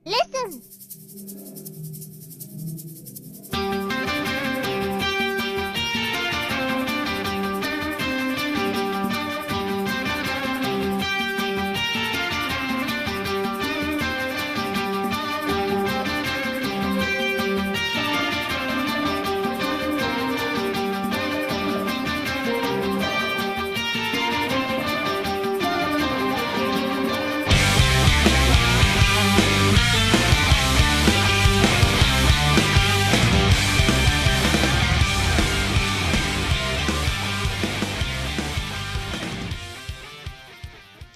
Listen!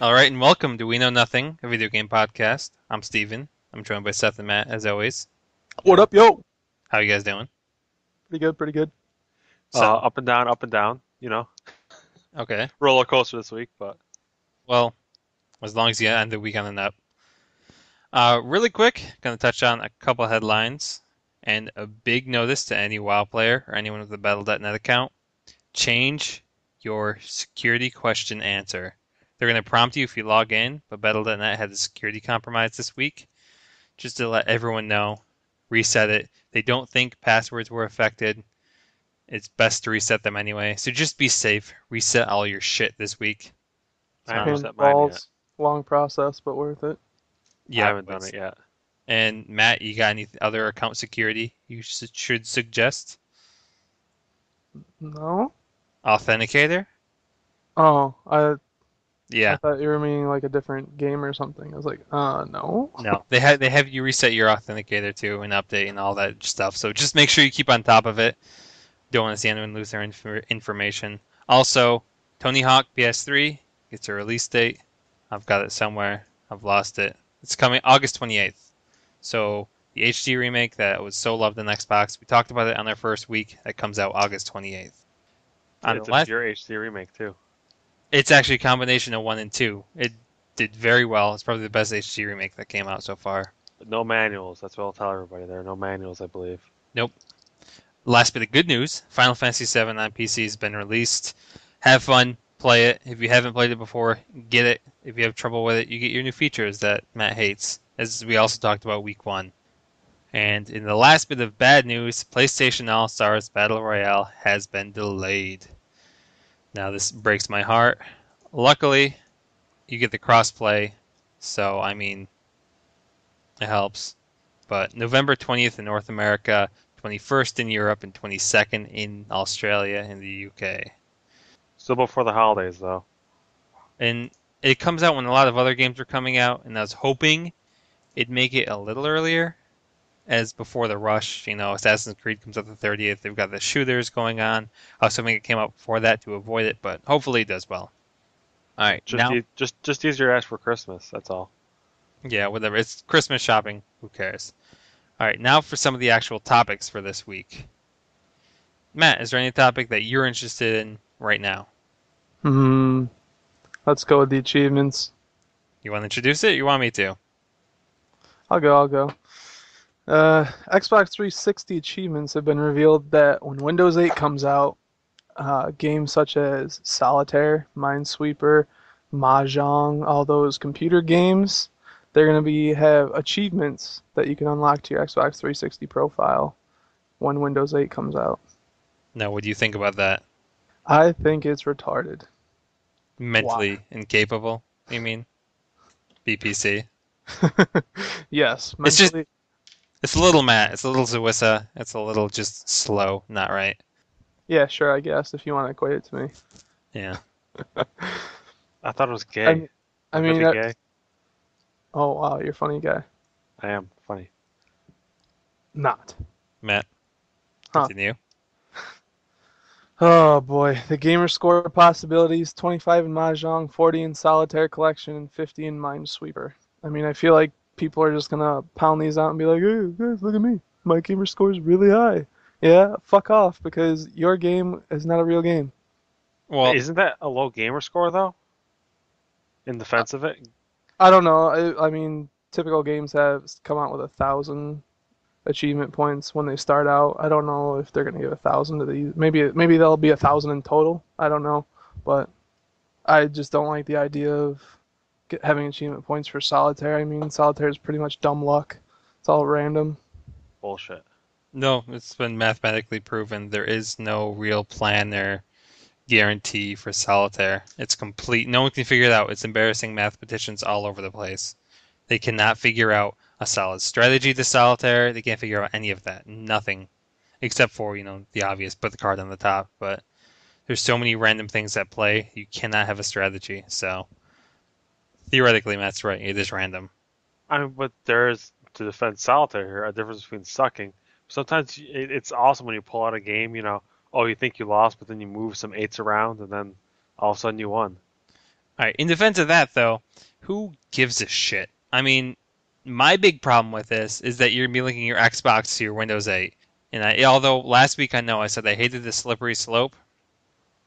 Alright, and welcome to We Know Nothing, a video game podcast. I'm Steven. I'm joined by Seth and Matt, as always. What up, yo? How you guys doing? Pretty good, pretty good. So, Up and down, you know. okay. Roller coaster this week, but Well, as long as you end the week on the up. Really quick, gonna touch on a couple headlines and a big notice to any WoW player or anyone with a Battle.net account. Change your security question answer. They're going to prompt you if you log in, but Battle.net had a security compromise this week. Just to let everyone know, reset it. They don't think passwords were affected. It's best to reset them anyway. So just be safe. Reset all your shit this week. I haven't Um, reset mine yet. Balls, long process, but worth it. I haven't done it yet. And Matt, you got any other account security you should suggest? No? Authenticator? Oh, I Yeah. thought you were meaning like a different game or something. I was like, no. No, they have you reset your authenticator too and update and all that stuff. So just make sure you keep on top of it. Don't want to see anyone lose their information. Also, Tony Hawk PS3 gets a release date. I've got it somewhere. I've lost it. It's coming August 28th. So the HD remake that was so loved on Xbox, we talked about it on our first week. That comes out August 28th. It's a pure HD remake too. It's actually a combination of 1 and 2. It did very well. It's probably the best HD remake that came out so far. But no manuals. That's what I'll tell everybody. There are no manuals, I believe. Nope. Last bit of good news, Final Fantasy VII on PC has been released. Have fun, play it. If you haven't played it before, get it. If you have trouble with it, you get your new features that Matt hates, as we also talked about week 1. And in the last bit of bad news, PlayStation All-Stars Battle Royale has been delayed. Now this breaks my heart. Luckily, you get the crossplay, so I mean, it helps. But November 20th in North America, 21st in Europe, and 22nd in Australia and the UK. Still before the holidays, though. And it comes out when a lot of other games are coming out, and I was hoping it'd make it a little earlier, as before the rush. You know, Assassin's Creed comes out the 30th. They've got the shooters going on. I was hoping it came out before that to avoid it, but hopefully it does well. All right, Just use your ass for Christmas. That's all. Yeah, whatever. It's Christmas shopping. Who cares? All right, now for some of the actual topics for this week. Matt, is there any topic that you're interested in right now? Let's go with the achievements. You want to introduce it? Or you want me to? I'll go. Xbox 360 achievements have been revealed that when Windows 8 comes out, games such as Solitaire, Minesweeper, Mahjong, all those computer games, they're going to have achievements that you can unlock to your Xbox 360 profile when Windows 8 comes out. Now, what do you think about that? I think it's retarded. Mentally incapable, you mean? BPC? Yes. It's just, it's a little Matt. It's a little Zawissa. It's a little just slow, not right. Yeah, sure, I guess, if you want to equate it to me. Yeah. I thought it was gay. I mean, gay. Oh, wow, you're a funny guy. I am funny. Not. Matt, Huh. continue. Oh boy, the gamer score possibilities: 25 in Mahjong, 40 in Solitaire Collection, and 50 in Minesweeper. I mean, I feel like people are just gonna pound these out and be like, "Hey guys, look at me, my gamer score is really high." Yeah, fuck off, because your game is not a real game. Well, Isn't that a low gamer score, though? In defense of it? I don't know. I mean, typical games have come out with 1,000 achievement points when they start out. I don't know if they're gonna give 1,000 to these. Maybe there'll be 1,000 in total. I don't know, but I just don't like the idea of having achievement points for solitaire. I mean, solitaire is pretty much dumb luck. It's all random. Bullshit. No, it's been mathematically proven there is no real plan or guarantee for solitaire. It's complete. No one can figure it out. It's embarrassing mathematicians all over the place. They cannot figure out a solid strategy to solitaire. They can't figure out any of that. Nothing. Except for, the obvious, put the card on the top. But there's so many random things at play, you cannot have a strategy. So theoretically, Matt's right. It is random. I mean, but there is, to defend solitaire here, a difference between sucking. Sometimes it's awesome when you pull out a game, oh, you think you lost, but then you move some eights around, and then all of a sudden you won. All right. In defense of that, though, who gives a shit? I mean, my big problem with this is that you're linking your Xbox to your Windows 8. And although last week I know I said I hated the slippery slope,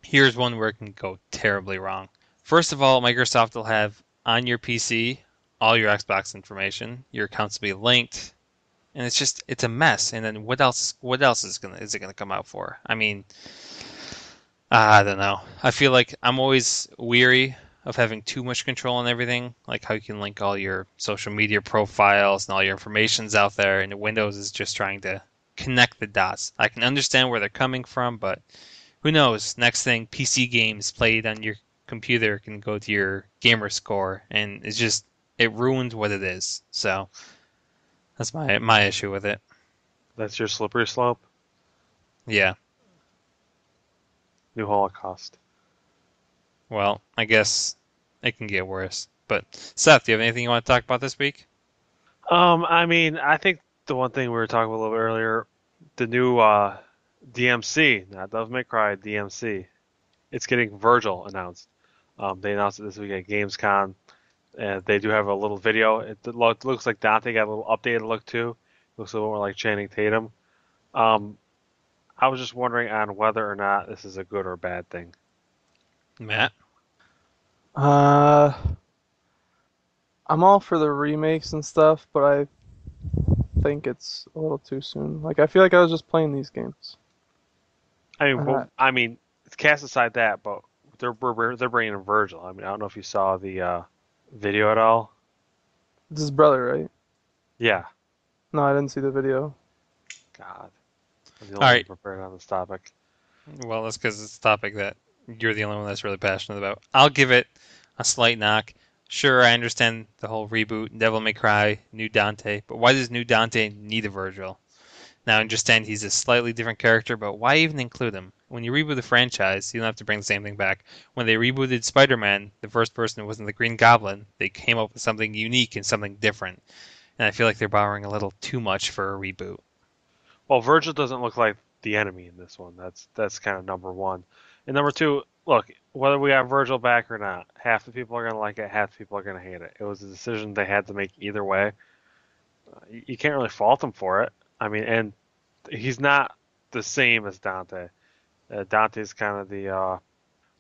here's one where it can go terribly wrong. First of all, Microsoft will have on your PC all your Xbox information. Your accounts will be linked, and it's a mess. And then what else? What else is it gonna come out for? I mean, I don't know. I feel like I'm always weary of having too much control on everything, like how you can link all your social media profiles and all your information's out there, and Windows is just trying to connect the dots. I can understand where they're coming from, but who knows? Next thing, PC games played on your computer can go to your gamer score, and it ruins what it is. So that's my issue with it. That's your slippery slope. Yeah. New Holocaust. Well, I guess it can get worse. But Seth, do you have anything you want to talk about this week? I mean, I think the one thing we were talking about a little bit earlier, the new DMC, not Devil May Cry, DMC. It's getting Virgil announced. They announced it this week at Gamescom, and they do have a little video. It looks like Dante got a little updated look too. Looks a little more like Channing Tatum. Um, I was just wondering on whether or not this is a good or bad thing. Matt? Uh, I'm all for the remakes and stuff, but I think it's a little too soon. Like, I feel like I was just playing these games. I mean, cast aside that, but they're bringing in Virgil. I mean, I don't know if you saw the video at all. This is brother, right? Yeah. No, I didn't see the video. God, I'm the All only right. one prepared on this topic. Well, that's because it's a topic that you're the only one that's really passionate about. I'll give it a slight knock. Sure, I understand the whole reboot, Devil May Cry, New Dante, but why does New Dante need a Virgil? Now, I understand he's a slightly different character, but why even include him? When you reboot the franchise, you don't have to bring the same thing back. When they rebooted Spider-Man, the first person wasn't the Green Goblin. They came up with something unique and something different. And I feel like they're borrowing a little too much for a reboot. Well, Virgil doesn't look like the enemy in this one. That's kind of number one. And number two, look, whether we have Virgil back or not, half the people are going to like it, half the people are going to hate it. It was a decision they had to make either way. You can't really fault them for it. I mean, and he's not the same as Dante. Dante's kind of the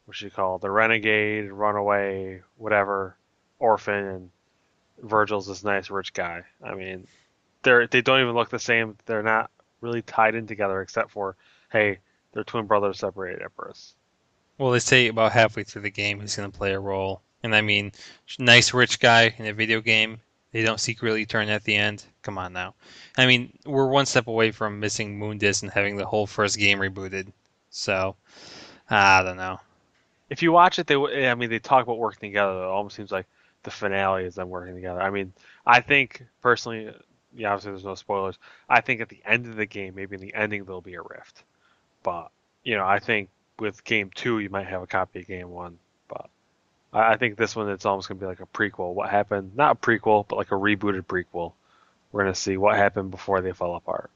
what you call it, the renegade, runaway, whatever, orphan, and Virgil's this nice rich guy. I mean, they don't even look the same. They're not really tied in together except for, hey, they're twin brothers separated at birth. Well, they say about halfway through the game he's going to play a role. And I mean, nice rich guy in a video game, they don't secretly turn at the end. Come on now. I mean, we're one step away from missing Moondis and having the whole first game rebooted. So, I don't know. If you watch it, they talk about working together. Though. It almost seems like the finale is them working together. I mean, I think personally, yeah, obviously there's no spoilers. I think at the end of the game, maybe in the ending there'll be a rift. But I think with game two, you might have a copy of game one. But I think this one, it's almost gonna be like a prequel. What happened? Not a prequel, but like a rebooted prequel. We're gonna see what happened before they fell apart.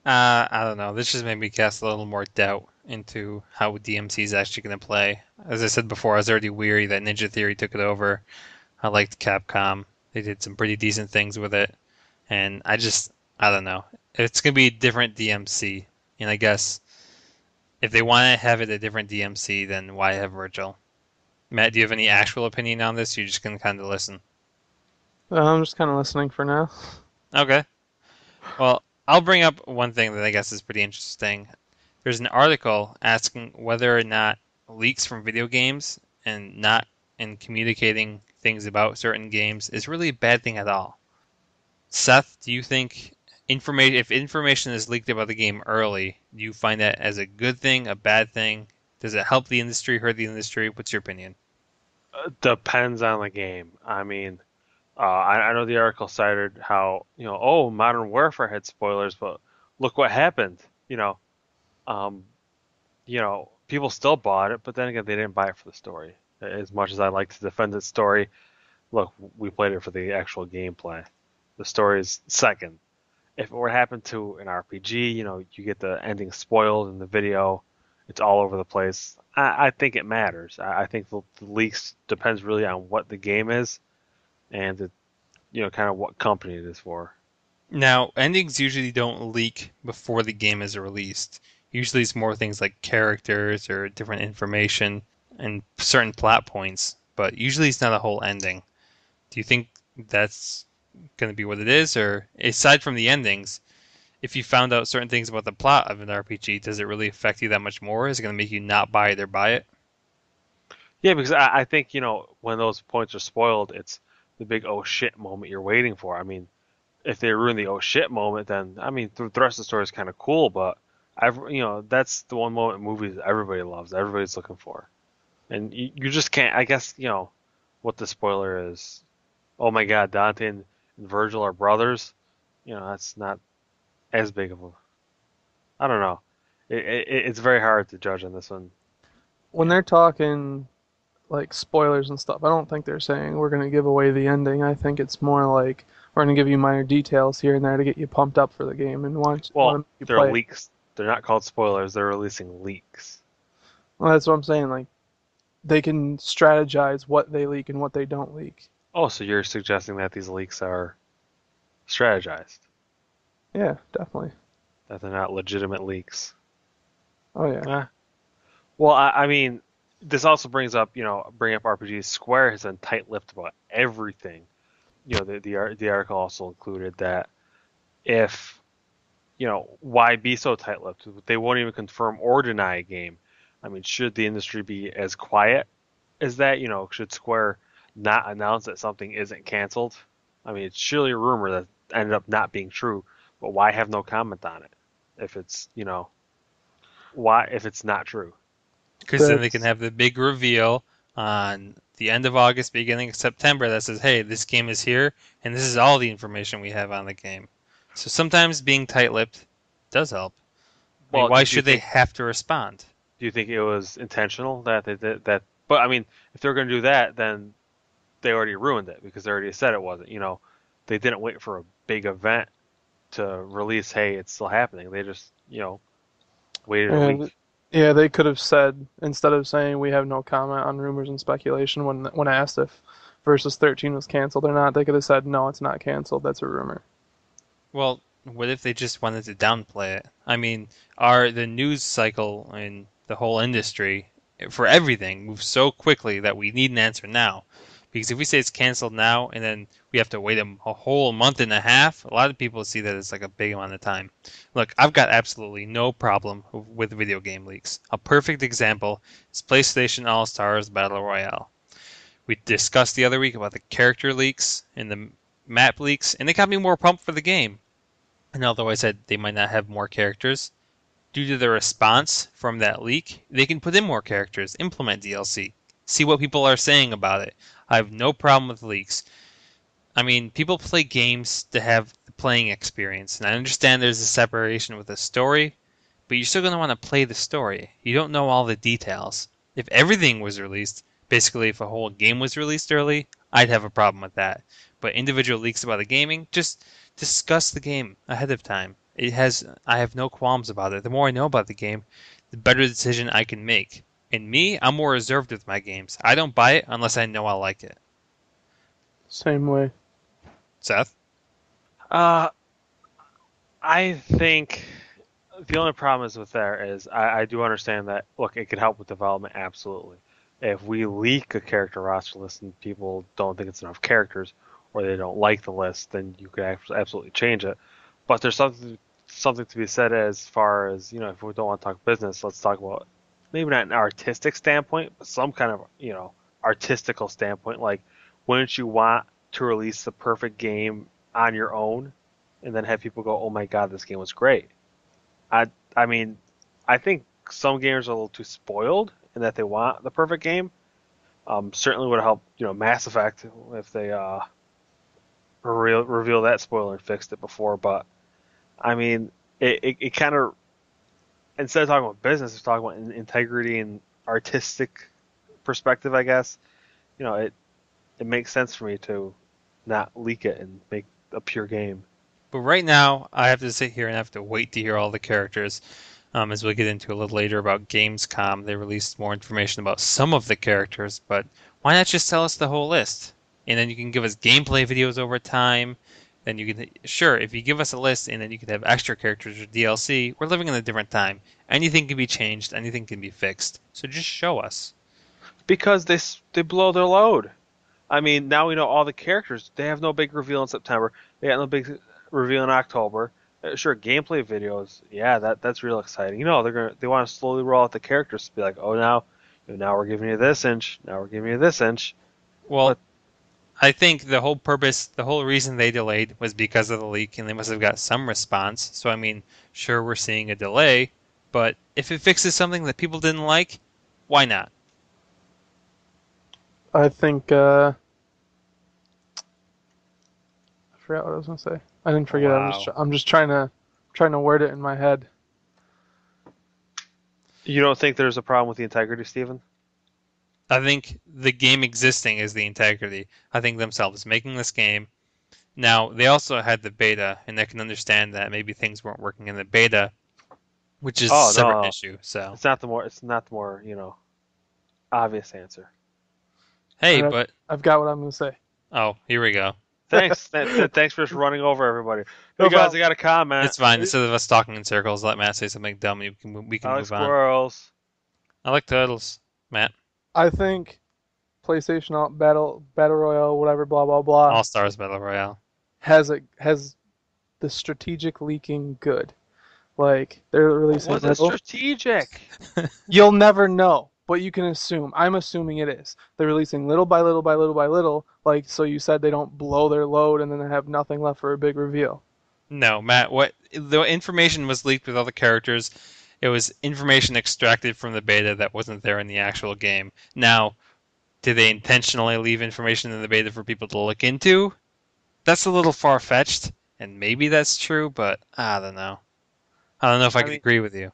I don't know. This just made me cast a little more doubt into how DMC is actually going to play. As I said before, I was already weary that Ninja Theory took it over. I liked Capcom. They did some pretty decent things with it. And I don't know. It's going to be a different DMC. And I guess if they want to have it a different DMC, then why have Virgil? Matt, do you have any actual opinion on this? You're just going to kind of listen. I'm just kind of listening for now. Okay. Well, I'll bring up one thing that I guess is pretty interesting. There's an article asking whether or not leaks from video games and not in communicating things about certain games is really a bad thing at all. Seth, do you think if information is leaked about the game early, do you find that as a good thing, a bad thing? Does it help the industry, hurt the industry? What's your opinion? Depends on the game. I mean, I know the article cited how, oh, Modern Warfare had spoilers, but look what happened. Um, people still bought it, but then again, they didn't buy it for the story. As much as I like to defend its story, look, we played it for the actual gameplay. The story is second. If it were to happen to an RPG, you get the ending spoiled in the video. It's all over the place. I think it matters. I think the leaks depends really on what the game is and kind of what company it is for. Now, endings usually don't leak before the game is released. Usually it's more things like characters or different information and certain plot points, but usually it's not a whole ending. Do you think that's going to be what it is? Or aside from the endings, if you found out certain things about the plot of an RPG, does it really affect you that much more? Is it going to make you not buy it or buy it? Yeah, because I think, when those points are spoiled, it's the big oh shit moment you're waiting for. I mean, if they ruin the oh shit moment, then I mean the rest of the story is kind of cool, but that's the one moment in movies that everybody loves, everybody's looking for, and you just can't. I guess what the spoiler is. Oh my God, Dante and Virgil are brothers. That's not as big of a. I don't know. It's very hard to judge on this one. When they're talking like spoilers and stuff, I don't think they're saying we're going to give away the ending. I think it's more like we're going to give you minor details here and there to get you pumped up for the game and want Well, you they're play it. leaks. They're not called spoilers. They're releasing leaks. Well, that's what I'm saying. Like they can strategize what they leak and what they don't leak. Oh, so you're suggesting that these leaks are strategized, Yeah, definitely. that they're not legitimate leaks. Oh yeah. Eh. Well, I mean, this also brings up, bring up RPGs. Square has been tight-lipped about everything. The article also included that if, why be so tight-lipped? They won't even confirm or deny a game. I mean, should the industry be as quiet as that? Should Square not announce that something isn't canceled? I mean, it's surely a rumor that ended up not being true, but why have no comment on it if it's, why if it's not true? Because then they can That's have the big reveal on the end of August, beginning of September that says, hey, this game is here, and this is all the information we have on the game. So sometimes being tight lipped does help. I mean, Well, why do you should they think have to respond? do you think it was intentional that they did that? But I mean, if they're going to do that, then they already ruined it because they already said it wasn't. They didn't wait for a big event to release. Hey, it's still happening. They just waited a and week. yeah, they could have said instead of saying we have no comment on rumors and speculation when asked if Versus 13 was canceled or not, they could have said no, it's not canceled. That's a rumor. Well, what if they just wanted to downplay it? I mean, are the news cycle in the whole industry for everything moves so quickly that we need an answer now? Because if we say it's canceled now and then we have to wait a whole month and a half, a lot of people see that as like a big amount of time. Look, I've got absolutely no problem with video game leaks. A perfect example is PlayStation All Stars Battle Royale. We discussed the other week about the character leaks and the map leaks, and they got me more pumped for the game. And although I said they might not have more characters, due to the response from that leak, they can put in more characters, implement DLC, see what people are saying about it. I have no problem with leaks. I mean, people play games to have the playing experience, and I understand there's a separation with the story, but you're still going to want to play the story. You don't know all the details. If everything was released, basically if a whole game was released early, I'd have a problem with that. But individual leaks about the gaming, just discuss the game ahead of time. I have no qualms about it. The more I know about the game, the better decision I can make. And me, I'm more reserved with my games. I don't buy it unless I know I'll like it. Same way. Seth? Uh, I think the only problem is with there is I do understand that. Look, it could help with development, absolutely. If we leak a character roster list and people don't think it's enough characters, or they don't like the list, then you could absolutely change it. But there's something to be said as far as if we don't want to talk business, let's talk about maybe not an artistic standpoint, but some kind of artistical standpoint. Like wouldn't you want to release the perfect game on your own and then have people go, "Oh my God, this game was great." I mean, I think some gamers are a little too spoiled in that they want the perfect game. Certainly would help, Mass Effect if they reveal that spoiler and fixed it before. But I mean, it kind of, instead of talking about business, it's talking about integrity and artistic perspective, I guess. It makes sense for me to not leak it and make a pure game. But right now, I have to sit here and have to wait to hear all the characters. As we'll get into a little later about Gamescom, they released more information about some of the characters, but why not just tell us the whole list? And then you can give us gameplay videos over time. Then you can, sure, if you give us a list and then you can have extra characters or DLC, we're living in a different time. Anything can be changed, anything can be fixed. So just show us. Because they blow their load. I mean, now we know all the characters. They have no big reveal in September. They got no big reveal in October. Sure, gameplay videos. Yeah, that's real exciting. They want to slowly roll out the characters to be like, oh, now we're giving you this inch. Now we're giving you this inch. Well, But I think the whole purpose, the whole reason they delayed was because of the leak, and they must have got some response. So, I mean, sure, we're seeing a delay, but if it fixes something that people didn't like, why not? I think I forgot what I was gonna say. I didn't forget. Wow. I'm just trying to word it in my head. you don't think there's a problem with the integrity, Steven? I think the game existing is the integrity. I think themselves making this game. Now, they also had the beta, and I can understand that maybe things weren't working in the beta, which is a Oh separate no, issue. So, it's not the more obvious answer. hey, Alright, but, I've got what I'm gonna say. oh, here we go. Thanks, thanks for just running over everybody. No Hey guys, problem. I got a comment. It's fine. Instead of us talking in circles, let Matt say something dumb. We can I like move on. squirrels. I like turtles, Matt. I think PlayStation Battle Royale, whatever, blah blah blah, All Stars Battle Royale. has the strategic leaking good. Like they're releasing Was it strategic? You'll never know, but you can assume. I'm assuming it is. They're releasing little by little by little by little, like so you said they don't blow their load and then they have nothing left for a big reveal. No, Matt. What the information was leaked with all the characters. It was information extracted from the beta that wasn't there in the actual game. Now, did they intentionally leave information in the beta for people to look into? That's a little far fetched, and maybe that's true, but I don't know. I don't know if I I could mean, agree with you.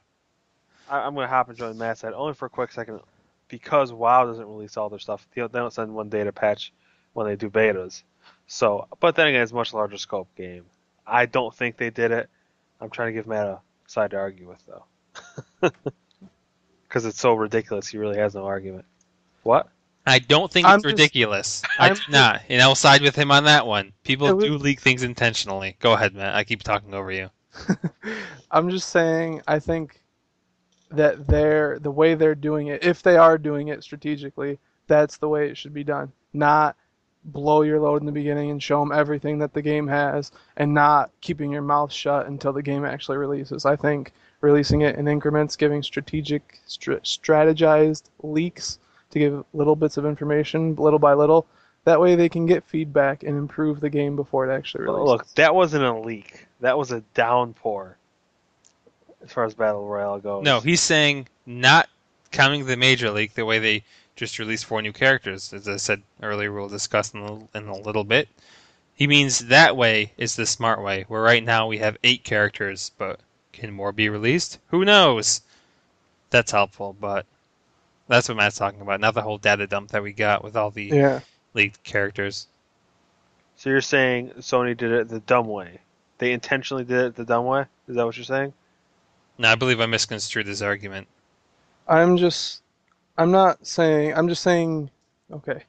I'm gonna hop and join Matt's side only for a quick second, because WoW doesn't release all their stuff. They don't send one data patch when they do betas. So, but then again, it's a much larger scope game. I don't think they did it. I'm trying to give Matt a side to argue with though, because it's so ridiculous. He really has no argument. What? I don't think I'm it's just ridiculous. I I'm do not, and I'll side with him on that one. People it was, do leak things intentionally. Go ahead, Matt. I keep talking over you. I'm just saying I think that the way they're doing it, if they are doing it strategically, that's the way it should be done. Not blow your load in the beginning and show them everything that the game has, and not keeping your mouth shut until the game actually releases. I think releasing it in increments, giving strategized leaks to give little bits of information, little by little. That way they can get feedback and improve the game before it actually Well, look, releases. that wasn't a leak. That was a downpour as far as Battle Royale No, goes. he's saying not counting the major leak the way they just released 4 new characters. As I said earlier, we'll discuss in a little bit. He means that way is the smart way, where right now we have 8 characters, but can more be released? Who knows? That's helpful, but that's what Matt's talking about, not the whole data dump that we got with all the Yeah. leaked characters. So you're saying Sony did it the dumb way? They intentionally did it the dumb way? Is that what you're saying? Now, I believe I misconstrued his argument. I'm just I'm not saying I'm just saying okay.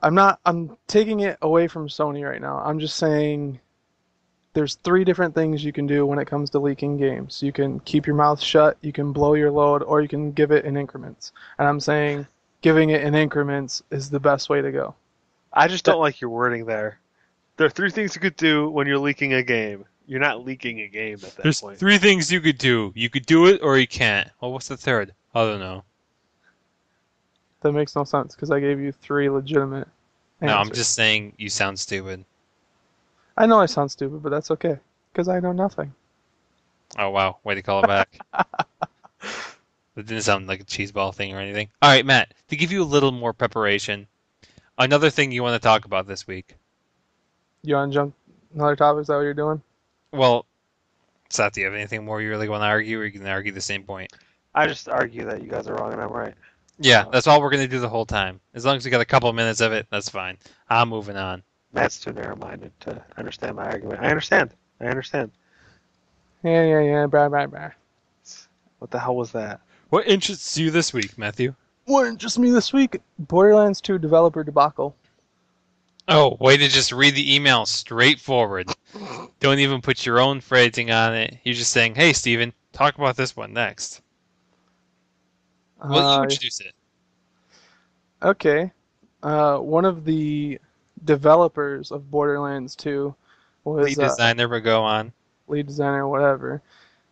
I'm taking it away from Sony right now. I'm just saying there's 3 different things you can do when it comes to leaking games. You can keep your mouth shut, you can blow your load, or you can give it in increments. And I'm saying giving it in increments is the best way to go. I just That, don't like your wording there. There are 3 things you could do when you're leaking a game. You're not leaking a game at that There's point. 3 things you could do. You could do it or you can't. Well, what's the third? I don't know. that makes no sense because I gave you 3 legitimate. No, I'm Answer. just saying you sound stupid. I know I sound stupid, but that's okay, because I know nothing. Oh wow, way to call it back. It didn't sound like a cheeseball thing or anything. All right, Matt, to give you a little more preparation, another thing you want to talk about this week. You want to jump another topic? Is that what you're doing? Well, Seth, do you have anything more you really want to argue, or you can argue the same point? I just argue that you guys are wrong and I'm right. Yeah, So that's all we're gonna do the whole time. As long as we got a couple minutes of it, that's fine. I'm moving on. Matt's too narrow-minded to understand my argument. I understand. I understand. Yeah. Blah, blah, blah. What the hell was that? What interests you this week, Matthew? What interests me this week? Borderlands 2 developer debacle. Oh, way to just read the email straightforward. Don't even put your own phrasing on it. You're just saying, "Hey, Steven, talk about this one next." Well, you Uh, introduce it. okay. One of the developers of Borderlands 2 was Lead designer, but go on. lead designer, whatever.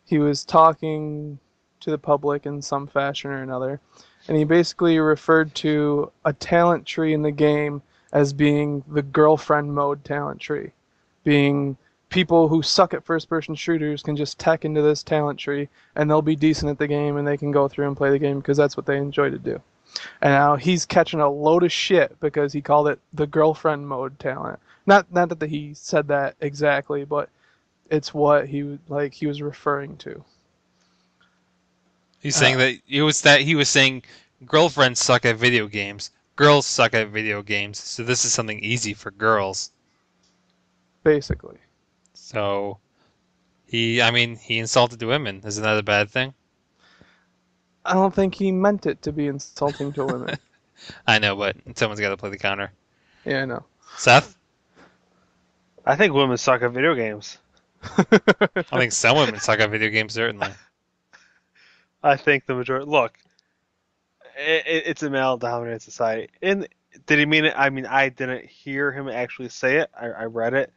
He was talking to the public in some fashion or another, and he basically referred to a talent tree in the game as being the girlfriend mode talent tree, being people who suck at first person shooters can just tech into this talent tree and they'll be decent at the game and they can go through and play the game because that's what they enjoy to do. And now he's catching a load of shit because he called it the girlfriend mode talent. Not that he said that exactly, but it's what he was referring to. He's saying Uh, that he was saying girlfriends suck at video games. Girls suck at video games, so this is something easy for girls. Basically. So I mean, he insulted women. Isn't that a bad thing? I don't think he meant it to be insulting to women. I know, but someone's got to play the counter. Yeah, I know. Seth, I think women suck at video games. I think some women suck at video games certainly. I think the majority. Look, it's a male-dominated society. And did he mean it? I mean, I didn't hear him actually say it. I read it.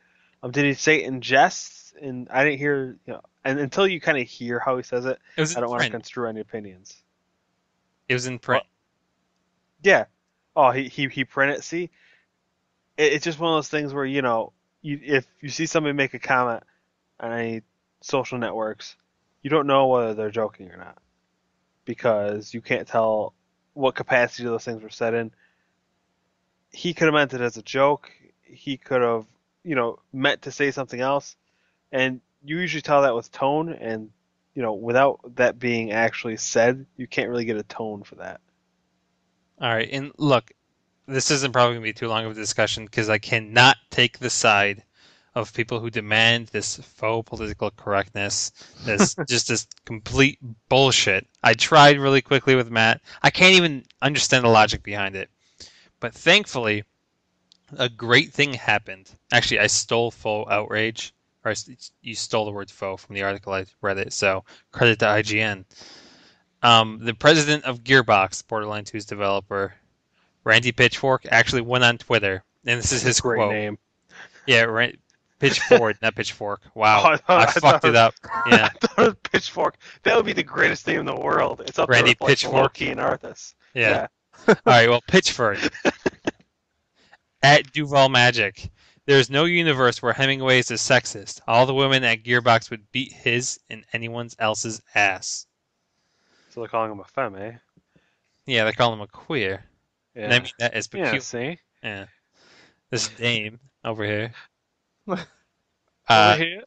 Did he say it in jest? And I didn't hear. And until you kind of hear how he says it, It was I in don't want to print. construe any opinions. It was in Well, print. yeah. Oh, he printed. See, it's just one of those things where if you see somebody make a comment on any social networks, you don't know whether they're joking or not because you can't tell what capacity those things were said in. He could have meant it as a joke. He could have, meant to say something else. And you usually tell that with tone, and without that being actually said, you can't really get a tone for that. All right, and look, this isn't probably going to be too long of a discussion because I cannot take the side of people who demand this faux political correctness, this complete bullshit. I tried really quickly with Matt. I can't even understand the logic behind it. But thankfully, a great thing happened. Actually, I stole faux outrage, or you stole the word faux from the article I read it. So credit to IGN. The president of Gearbox, Borderlands 2's developer, Randy Pitchfork, actually went on Twitter, and this is It's a his great quote. name. Yeah, Pitchfork, not Pitchfork. Oh, Wow, I I thought fucked it up. I Yeah, thought it was Pitchfork. That would be the greatest name in the world. It's up there Randy with like Pitchfork. Loki and Arthas. Yeah. Yeah. All right. Well, Pitchford at Duval Magic. There's no universe where Hemingway is a sexist. All the women at Gearbox would beat his and anyone else's ass. So they're calling him a femme, eh? Yeah, they call him a queer. And I Yeah. mean that is Yeah, peculiar. see? Yeah. This dame over here. Over Uh, here.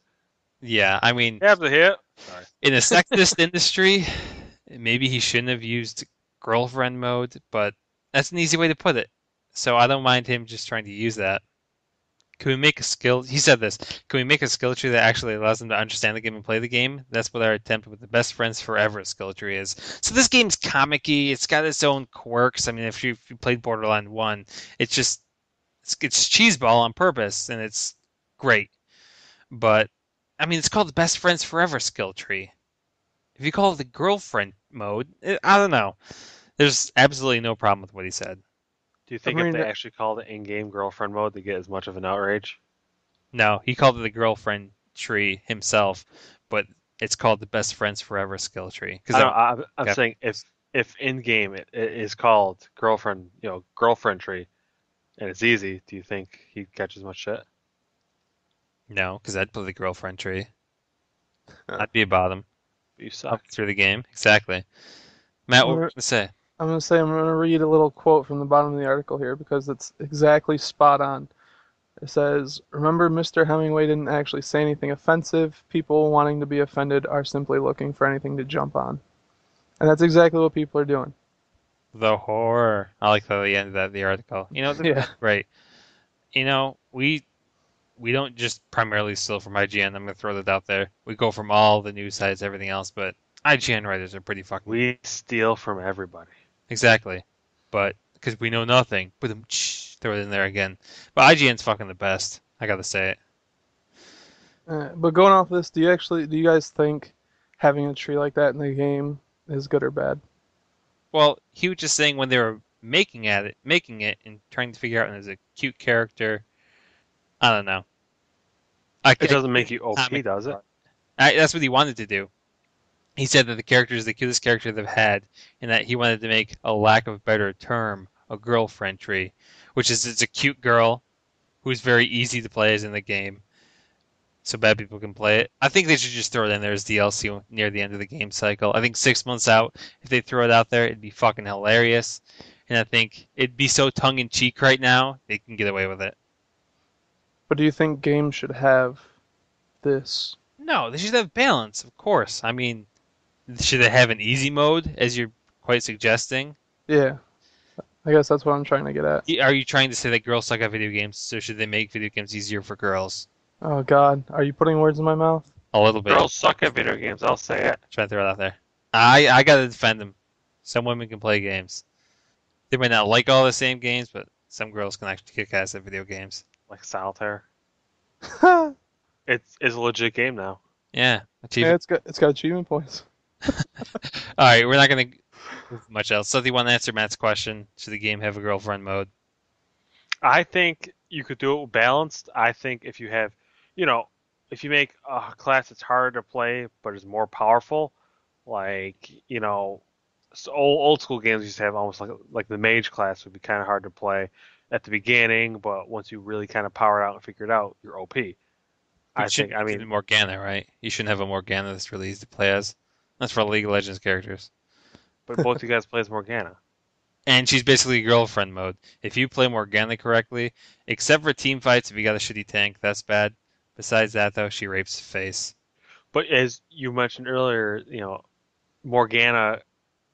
yeah. I mean, Yeah, over here. Sorry. in a sexist industry, maybe he shouldn't have used girlfriend mode, but that's an easy way to put it. So I don't mind him just trying to use that. Can we make a skill? He said this. Can we make a skill tree that actually allows them to understand the game and play the game? That's what our attempt with the Best Friends Forever skill tree is. So this game's comic-y. It's got its own quirks. I mean, if you played Borderlands 1, it's just it's cheeseball on purpose, and it's great. But I mean, it's called the Best Friends Forever skill tree. If you call it the girlfriend mode, I don't know. There's absolutely no problem with what he said. Do you I think if mean, they actually called it in-game girlfriend mode, they get as much of an outrage? No, he called it the girlfriend tree himself, but it's called the Best Friends Forever skill tree. I Because don't. I'm saying if in-game it is called girlfriend, girlfriend tree, and it's easy, do you think he'd catch as much shit? No, because I'd play the girlfriend tree. Yeah. I'd be a bottom You up suck. through the game. Exactly. Matt, I'm what were gonna, you gonna say? I'm gonna say I'm gonna read a little quote from the bottom of the article here because it's exactly spot on. It says, "Remember, Mr. Hemingway didn't actually say anything offensive. People wanting to be offended are simply looking for anything to jump on." And that's exactly what people are doing. The horror. I like how the end of the article. Yeah. Right. We don't just primarily steal from IGN. I'm gonna throw that out there. We go from all the news sites, everything else, but IGN writers are pretty fucking good. We steal from everybody. Exactly. But because we know nothing, but throw it in there again. But IGN's fucking the best. I gotta say it. But going off this, do you guys think having a tree like that in the game is good or bad? Well, he was just saying when they were making it, and trying to figure out as a cute character. I don't know. It I doesn't make you OP, comment does it? that's what he wanted to do. He said that the character is the cutest character they've had, and that he wanted to make a lack of a better term a girlfriend tree, which is it's a cute girl who's very easy to play as in the game, so bad people can play it. I think they should just throw it in there as DLC near the end of the game cycle. I think 6 months out, if they throw it out there, it'd be fucking hilarious, and I think it'd be so tongue in cheek right now they can get away with it. But do you think games should have this? No, they should have balance, of course. I mean, should they have an easy mode, as you're quite suggesting? Yeah, I guess that's what I'm trying to get at. Are you trying to say that girls suck at video games, so should they make video games easier for girls? Oh God, are you putting words in my mouth? A little bit. Girls suck at video games, I'll say it. Trying to throw it out there. I gotta defend them. Some women can play games. They might not like all the same games, but some girls can actually kick ass at video games. Like Solitaire. Yeah, It's a legit game now. Yeah, achieve it. it's got achievement points. All right, we're not gonna move much else. So, do you want to answer Matt's question? Should the game have a girlfriend mode? I think you could do it balanced. I think if you have, you know, if you make a class that's harder to play but is more powerful, like, so old school games used to have almost like the mage class would be kind of hard to play at the beginning, but once you really kind of power it out and figure it out, you're OP. But I think. I shouldn't be mean, Morgana, right? You shouldn't have a Morgana that's really easy to play as. That's for League of Legends characters. but both you guys play as Morgana. And she's basically girlfriend mode. If you play Morgana correctly, except for team fights, if you got a shitty tank, that's bad. Besides that, though, she rapes face. But as you mentioned earlier, Morgana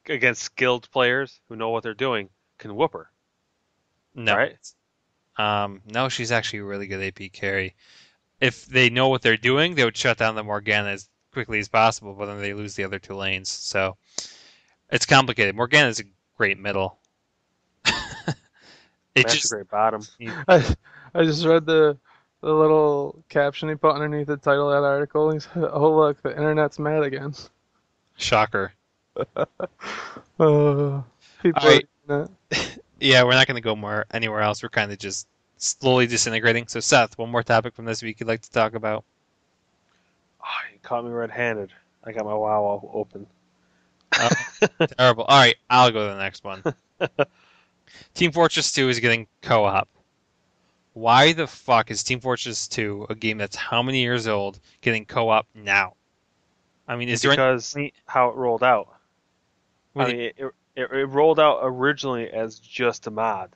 against skilled players who know what they're doing can whoop her, No. right? No, she's actually a really good AP carry. If they know what they're doing, they would shut down the Morgana as quickly as possible, but then they lose the other two lanes. So it's complicated. Morgana's a great middle. It That's a just great bottom. I I just read the little caption he put underneath the title of that article. He said, "Oh look, the internet's mad again." shocker. Uh, people All are right. doing Yeah, we're not going to go more anywhere else. We're kind of just slowly disintegrating. So, Seth, one more topic from this week you'd like to talk about? Oh, you caught me red-handed. I got my WoW open. Oh, terrible. All right, I'll go to the next one. Team Fortress 2 is getting co-op. Why the fuck is Team Fortress 2, a game that's how many years old, getting co-op now? I mean, is there Because any... how it rolled out. What I do you- mean, it rolled out originally as just a mod.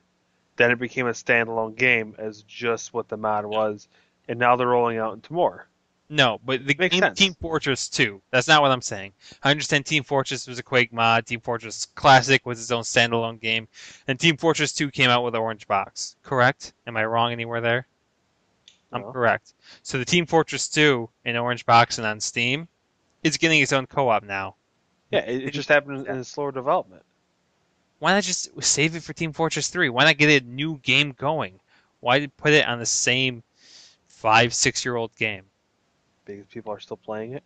Then it became a standalone game as just what the mod was, and now they're rolling out into more. No, but the Makes game sense. Team Fortress 2, that's not what I'm saying. I understand Team Fortress was a Quake mod, Team Fortress Classic was its own standalone game, and Team Fortress 2 came out with an orange box. Correct? Am I wrong anywhere there? I'm No. correct. So the Team Fortress 2 in orange box and on Steam is getting its own co-op now. Yeah, it just happened in slower development. Why not just save it for Team Fortress 3? Why not get a new game going? Why put it on the same 5, 6 year old game? Because people are still playing it.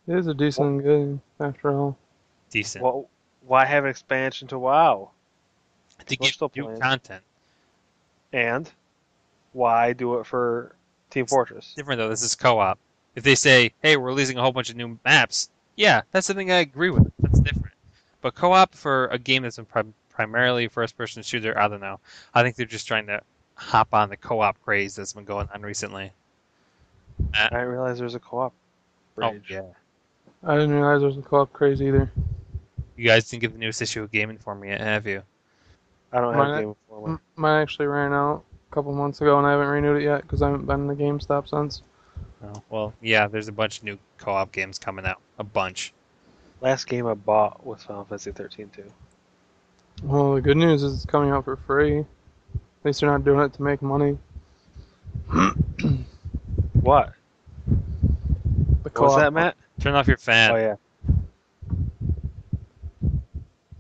It is a decent game after all. Decent. Well, why have an expansion to WoW? To people are get still new playing. content. And why do it for Team Fortress? Different though, this is co-op. If they say, hey, we're releasing a whole bunch of new maps, yeah, that's something I agree with. That's different. But co-op for a game that's been primarily first-person shooter. I don't know. I think they're just trying to hop on the co-op craze that's been going on recently. Uh, I didn't realize there was a co-op oh rage. yeah. I didn't realize there was a co-op craze either. You guys didn't get the newest issue of Game Informer yet, have you? I don't have Mine, Game Informer. mine actually ran out a couple months ago, and I haven't renewed it yet because I haven't been in the GameStop since. Oh, well, yeah, there's a bunch of new co-op games coming out. A bunch. Last game I bought was Final Fantasy 13 too. Well, the good news is it's coming out for free. At least they're not doing it to make money. What? The What was co-op. that, Matt? Turn off your fan. Oh yeah.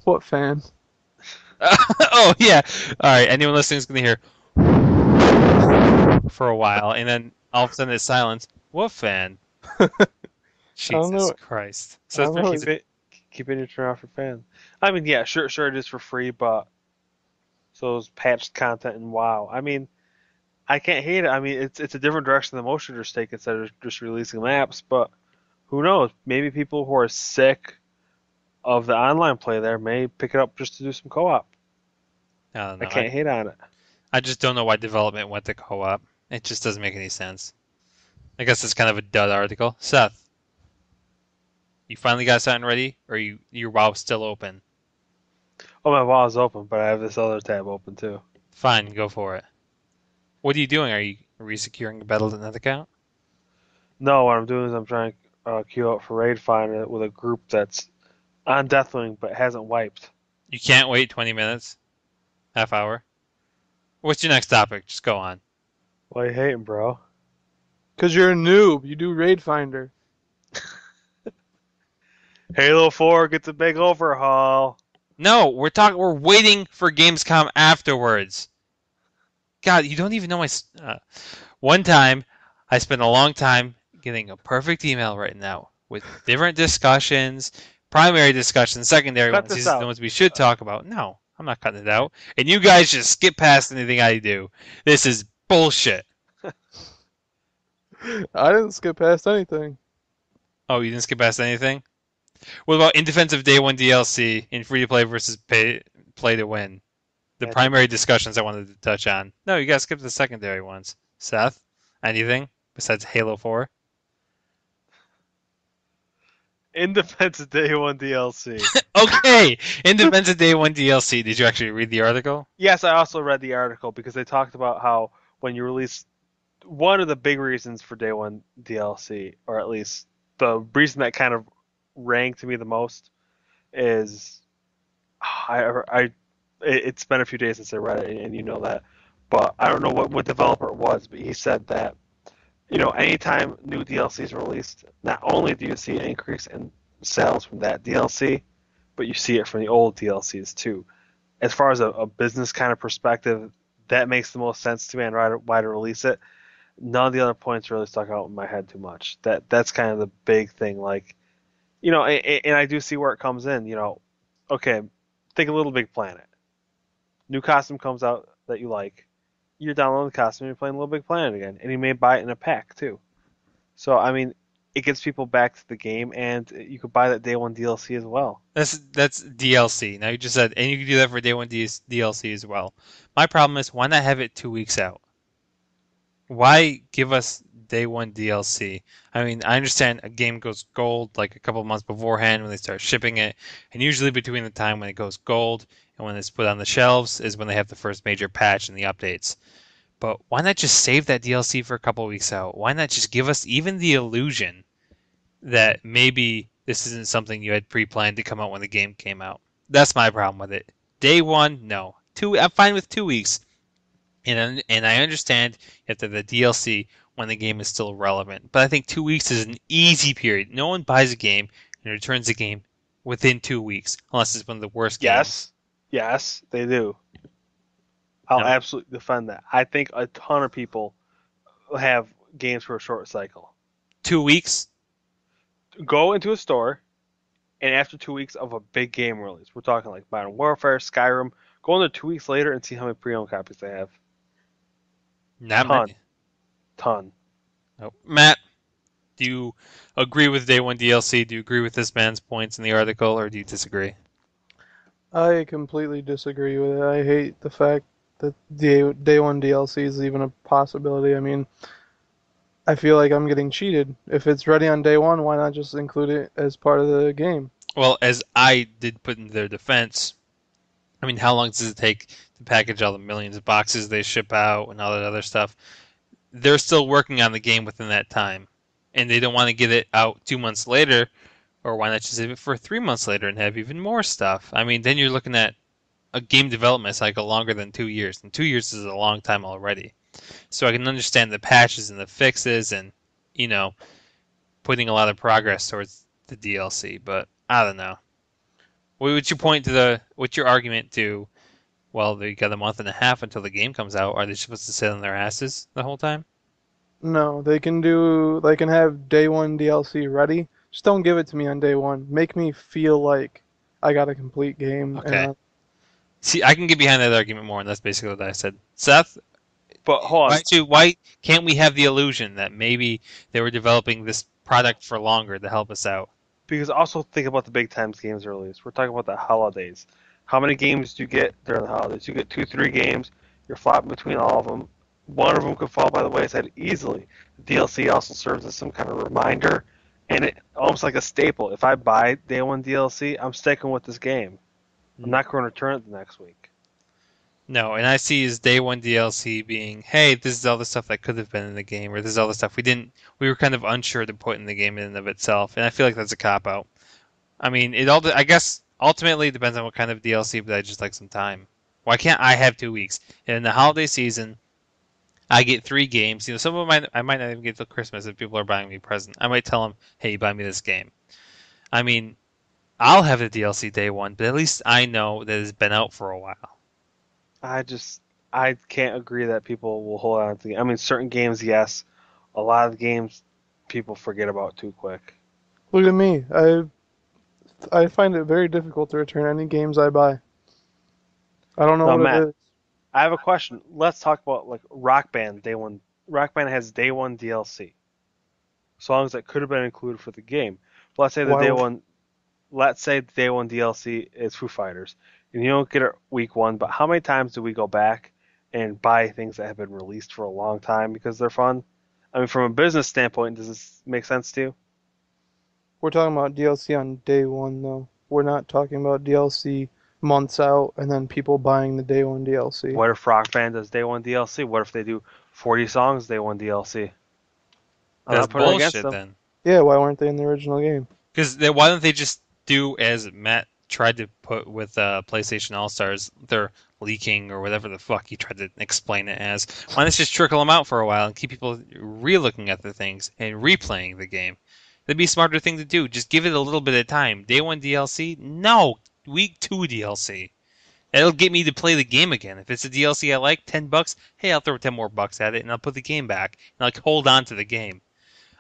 What fan? Oh yeah. All right. Anyone listening is gonna hear for a while, and then all of a sudden it's silence. What fan? I don't Jesus know. Christ. I So don't know. Keep it in your turn off your fan. I mean, yeah, sure, it is for free, but so is patched content and WoW. I mean, I can't hate it. I mean, it's a different direction the motion shooters take instead of just releasing maps. But who knows? Maybe people who are sick of the online play there may pick it up just to do some co-op. I don't I know. I, can't hate on it. I just don't know why development went to co-op. It just doesn't make any sense. I guess it's kind of a dud article. Seth, you finally got something ready, or your WoW still open? Oh, my WoW is open, but I have this other tab open too. Fine, go for it. What are you doing? Are you resecuring a Battle.net account? No, what I'm doing is I'm trying to queue up for Raid Finder with a group that's on Deathwing but hasn't wiped. You can't wait 20 minutes, half hour. What's your next topic? Just go on. Why you hating, bro? Because you're a noob. You do Raid Finder. Halo 4 gets a big overhaul. No, we're waiting for Gamescom afterwards. God, you don't even know my. One time, I spent a long time getting a perfect email written out with different discussions, primary discussions, secondary Cut ones. this These are the out. ones we should talk about. No, I'm not cutting it out. And you guys just skip past anything I do. This is bullshit. I didn't skip past anything. Oh, you didn't skip past anything? What about in defense of day one DLC in free to play versus play to win? The That's primary discussions I wanted to touch on. No, you guys skip the secondary ones. Seth, anything besides Halo 4? Independence Day 1 DLC. Okay, in defense of day one DLC, did you actually read the article? Yes, I also read the article because they talked about how when you release one of the big reasons for Day 1 DLC, or at least the reason that kind of rang to me the most, is it's been a few days since I read it, and you know that, but I don't know what developer it was, but he said that anytime new DLC is released, not only do you see an increase in sales from that DLC, but you see it from the old DLCs too. As far as a business kind of perspective, that makes the most sense to me and why to release it. None of the other points really stuck out in my head too much. That's kind of the big thing. Like, and I do see where it comes in. Okay, think of Little Big Planet. New costume comes out that you like. You're downloading the costume, you're playing Little Big Planet again, and you may buy it in a pack too. So I mean, it gets people back to the game, and you could buy that day one DLC as well. That's DLC. Now you just said, and you can do that for day one DLC as well. My problem is, why not have it 2 weeks out? Why give us day one DLC? I mean, I understand a game goes gold like a couple months beforehand when they start shipping it, and usually between the time when it goes gold and when it's put on the shelves is when they have the first major patch and the updates. But why not just save that DLC for a couple weeks out? Why not just give us even the illusion that maybe this isn't something you had pre-planned to come out when the game came out? That's my problem with it. Day one, no. I'm fine with 2 weeks. And I understand you have to have the DLC when the game is still relevant. But I think 2 weeks is an easy period. No one buys a game and returns a game within 2 weeks, unless it's one of the worst games. Yes, they do. I'll No, absolutely defend that. I think a ton of people have games for a short cycle. 2 weeks? Go into a store, and after 2 weeks of a big game release, we're talking like Modern Warfare, Skyrim, go in there 2 weeks later and see how many pre-owned copies they have. Not Ton. many. Ton. No. Matt, do you agree with day one DLC? Do you agree with this man's points in the article, or do you disagree? I completely disagree with it. I hate the fact that day one DLC is even a possibility. I mean, I feel like I'm getting cheated. If it's ready on day one, why not just include it as part of the game? Well, as I did put in their defense, I mean, how long does it take to package all the millions of boxes they ship out and all that other stuff? They're still working on the game within that time, and they don't want to get it out 2 months later, or why not just save it for 3 months later and have even more stuff? I mean, then you're looking at a game development cycle longer than 2 years, and 2 years is a long time already. So I can understand the patches and the fixes, and you know, putting a lot of progress towards the DLC, but I don't know. What would you point to what's your argument to? Well, they got a month and a half until the game comes out. Are they supposed to sit on their asses the whole time? No, they can have day one DLC ready. Just don't give it to me on day one. Make me feel like I got a complete game Okay. and See, I can get behind that argument more, and that's basically what I said. Seth, But hold on. why can't we have the illusion that maybe they were developing this product for longer to help us out? Because also think about the big times games released. We're talking about the holidays. How many games do you get during the holidays? You get 2, 3 games. You're flopping between all of them. One of them could fall by the wayside easily. The DLC also serves as some kind of reminder, and it almost like a staple. If I buy day one DLC, I'm sticking with this game. I'm not going to return it the next week. No, and I see his day one DLC being, hey, this is all the stuff that could have been in the game, or this is all the stuff we were kind of unsure to put in the game in and of itself, and I feel like that's a cop out. I mean, I guess ultimately it depends on what kind of DLC, but I just like some time. Why can't I have 2 weeks? And in the holiday season, I get 3 games. You know, some of them I might not even get till Christmas if people are buying me a present. I might tell them, hey, buy me this game. I mean, I'll have the DLC day one, but at least I know that it's been out for a while. I can't agree that people will hold on to the. I mean, certain games, yes. A lot of games, people forget about too quick. look at me. I find it very difficult to return any games I buy. I don't know Now, what it Matt, is. I have a question. Let's talk about like Rock Band day one. Rock Band has day one DLC. Songs that could have been included for the game. But Why? let's say the day one DLC is Foo Fighters, and you don't get it week one. But how many times do we go back and buy things that have been released for a long time because they're fun? I mean, from a business standpoint, does this make sense to you? We're talking about DLC on day one, though. We're not talking about DLC months out and then people buying the day one DLC. What if Rock Band does day one DLC? What if they do 40 songs day one DLC? I'm That's not putting it against bullshit them. then. Yeah, why weren't they in the original game? Because why don't they just do as Matt tried to put with PlayStation All Stars? They're leaking or whatever the fuck he tried to explain it as. Why not just trickle them out for a while and keep people re-looking at the things and replaying the game? That'd be a smarter thing to do. Just give it a little bit of time. Day one DLC? No. Week two DLC. It'll get me to play the game again. If it's a DLC I like, $10, hey, I'll throw 10 more bucks at it and I'll put the game back and like hold on to the game.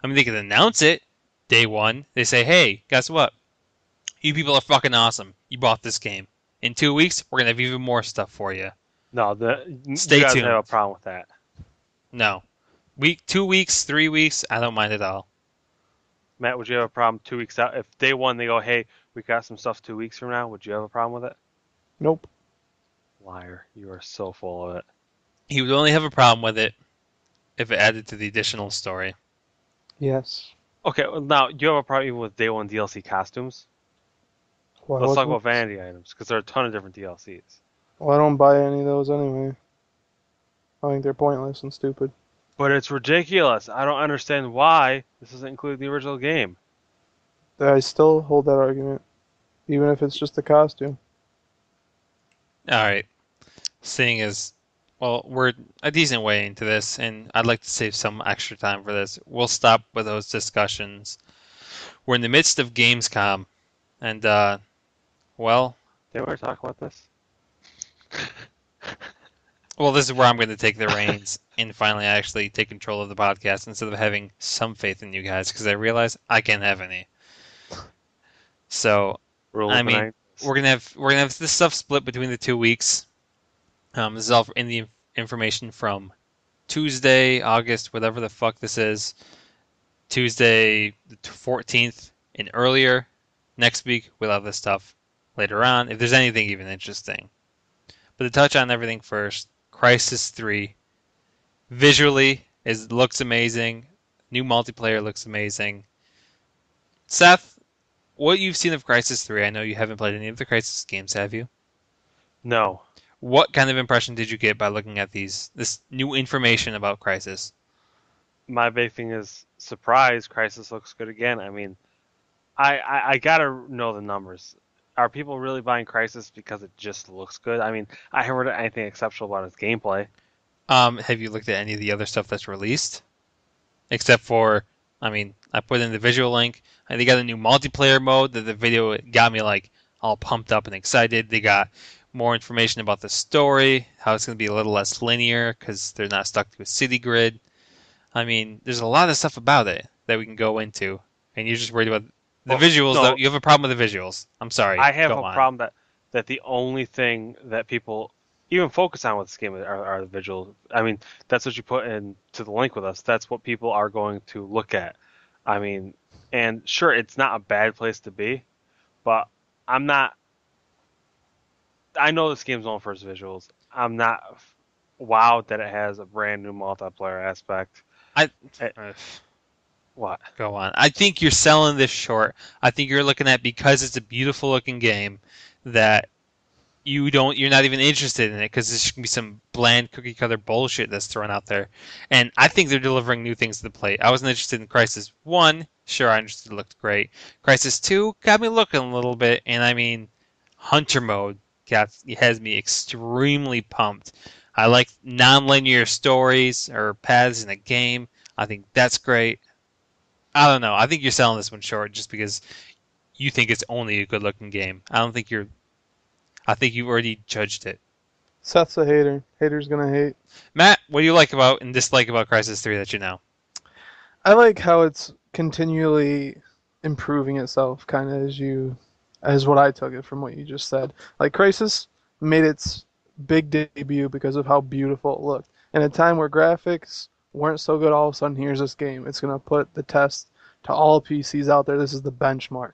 I mean, they could announce it day one. They say, hey, guess what? You people are fucking awesome. You bought this game. In 2 weeks, we're gonna have even more stuff for you. No, you Stay guys tuned. have a problem with that. No, 2 weeks, 3 weeks, I don't mind at all. Matt, would you have a problem 2 weeks out? If day one they go, hey, we got some stuff 2 weeks from now, would you have a problem with it? Nope. Liar. You are so full of it. He would only have a problem with it if it added to the additional story. Yes. Okay, well, now, do you have a problem with day one DLC costumes? Why Let's talk wasn't? about vanity items, because there are a ton of different DLCs. Well, I don't buy any of those anyway. I think they're pointless and stupid. But it's ridiculous. I don't understand why this isn't included in the original game. I still hold that argument, even if it's just the costume. Alright, seeing as, well, we're a decent way into this, and I'd like to save some extra time for this. We'll stop with those discussions. We're in the midst of Gamescom, and, well, Did we talk about this? Well, this is where I'm going to take the reins and finally actually take control of the podcast instead of having some faith in you guys because I realize I can't have any. So, Rule I of the mean, night. we're gonna have this stuff split between the 2 weeks. This is all in the information from Tuesday, August, whatever the fuck this is. Tuesday the 14th and earlier. Next week we'll have this stuff. later on, if there's anything even interesting. But to touch on everything first, Crisis 3 visually looks amazing. New multiplayer looks amazing. Seth, what you've seen of Crisis 3, I know you haven't played any of the Crisis games, have you? No. What kind of impression did you get by looking at this new information about Crisis? My big thing is surprise. Crisis looks good again. I mean, I gotta know the numbers. Are people really buying Crisis because it just looks good? I mean, I haven't heard anything exceptional about its gameplay. Have you looked at any of the other stuff that's released? Except for, I mean, I put in the visual link. And they got a new multiplayer mode that the video got me like all pumped up and excited. They got more information about the story, how it's going to be a little less linear because they're not stuck to a city grid. I mean, there's a lot of stuff about it that we can go into, and you're just worried about the Well, visuals. Though no, you have a problem with the visuals. I'm sorry. I have Go a on. problem that the only thing that people even focus on with this game are the visuals. I mean, that's what you put into the link with us. That's what people are going to look at. I mean, and sure, it's not a bad place to be, but I'm not. I know this game's known for its visuals. I'm not wowed that it has a brand new multiplayer aspect. I Eh, uh, what? Go on. I think you're selling this short. I think you're looking at because it's a beautiful looking game that you're not even interested in it because there's gonna be some bland cookie cutter bullshit that's thrown out there. And I think they're delivering new things to the plate. I wasn't interested in Crisis 1. Sure, I understood it looked great. Crisis 2 got me looking a little bit, and I mean, Hunter mode has me extremely pumped. I like non-linear stories or paths in a game. I think that's great. I don't know. I think you're selling this one short just because you think it's only a good-looking game. I don't think you're. I think you've already judged it. Seth's a hater. Hater's gonna hate. Matt, what do you like about and dislike about Crisis 3 that you know? I like how it's continually improving itself, kind of as what I took it from what you just said. Like Crisis made its big debut because of how beautiful it looked. In a time where graphics weren't so good, all of a sudden here's this game. It's gonna put the test to all PCs out there. This is the benchmark,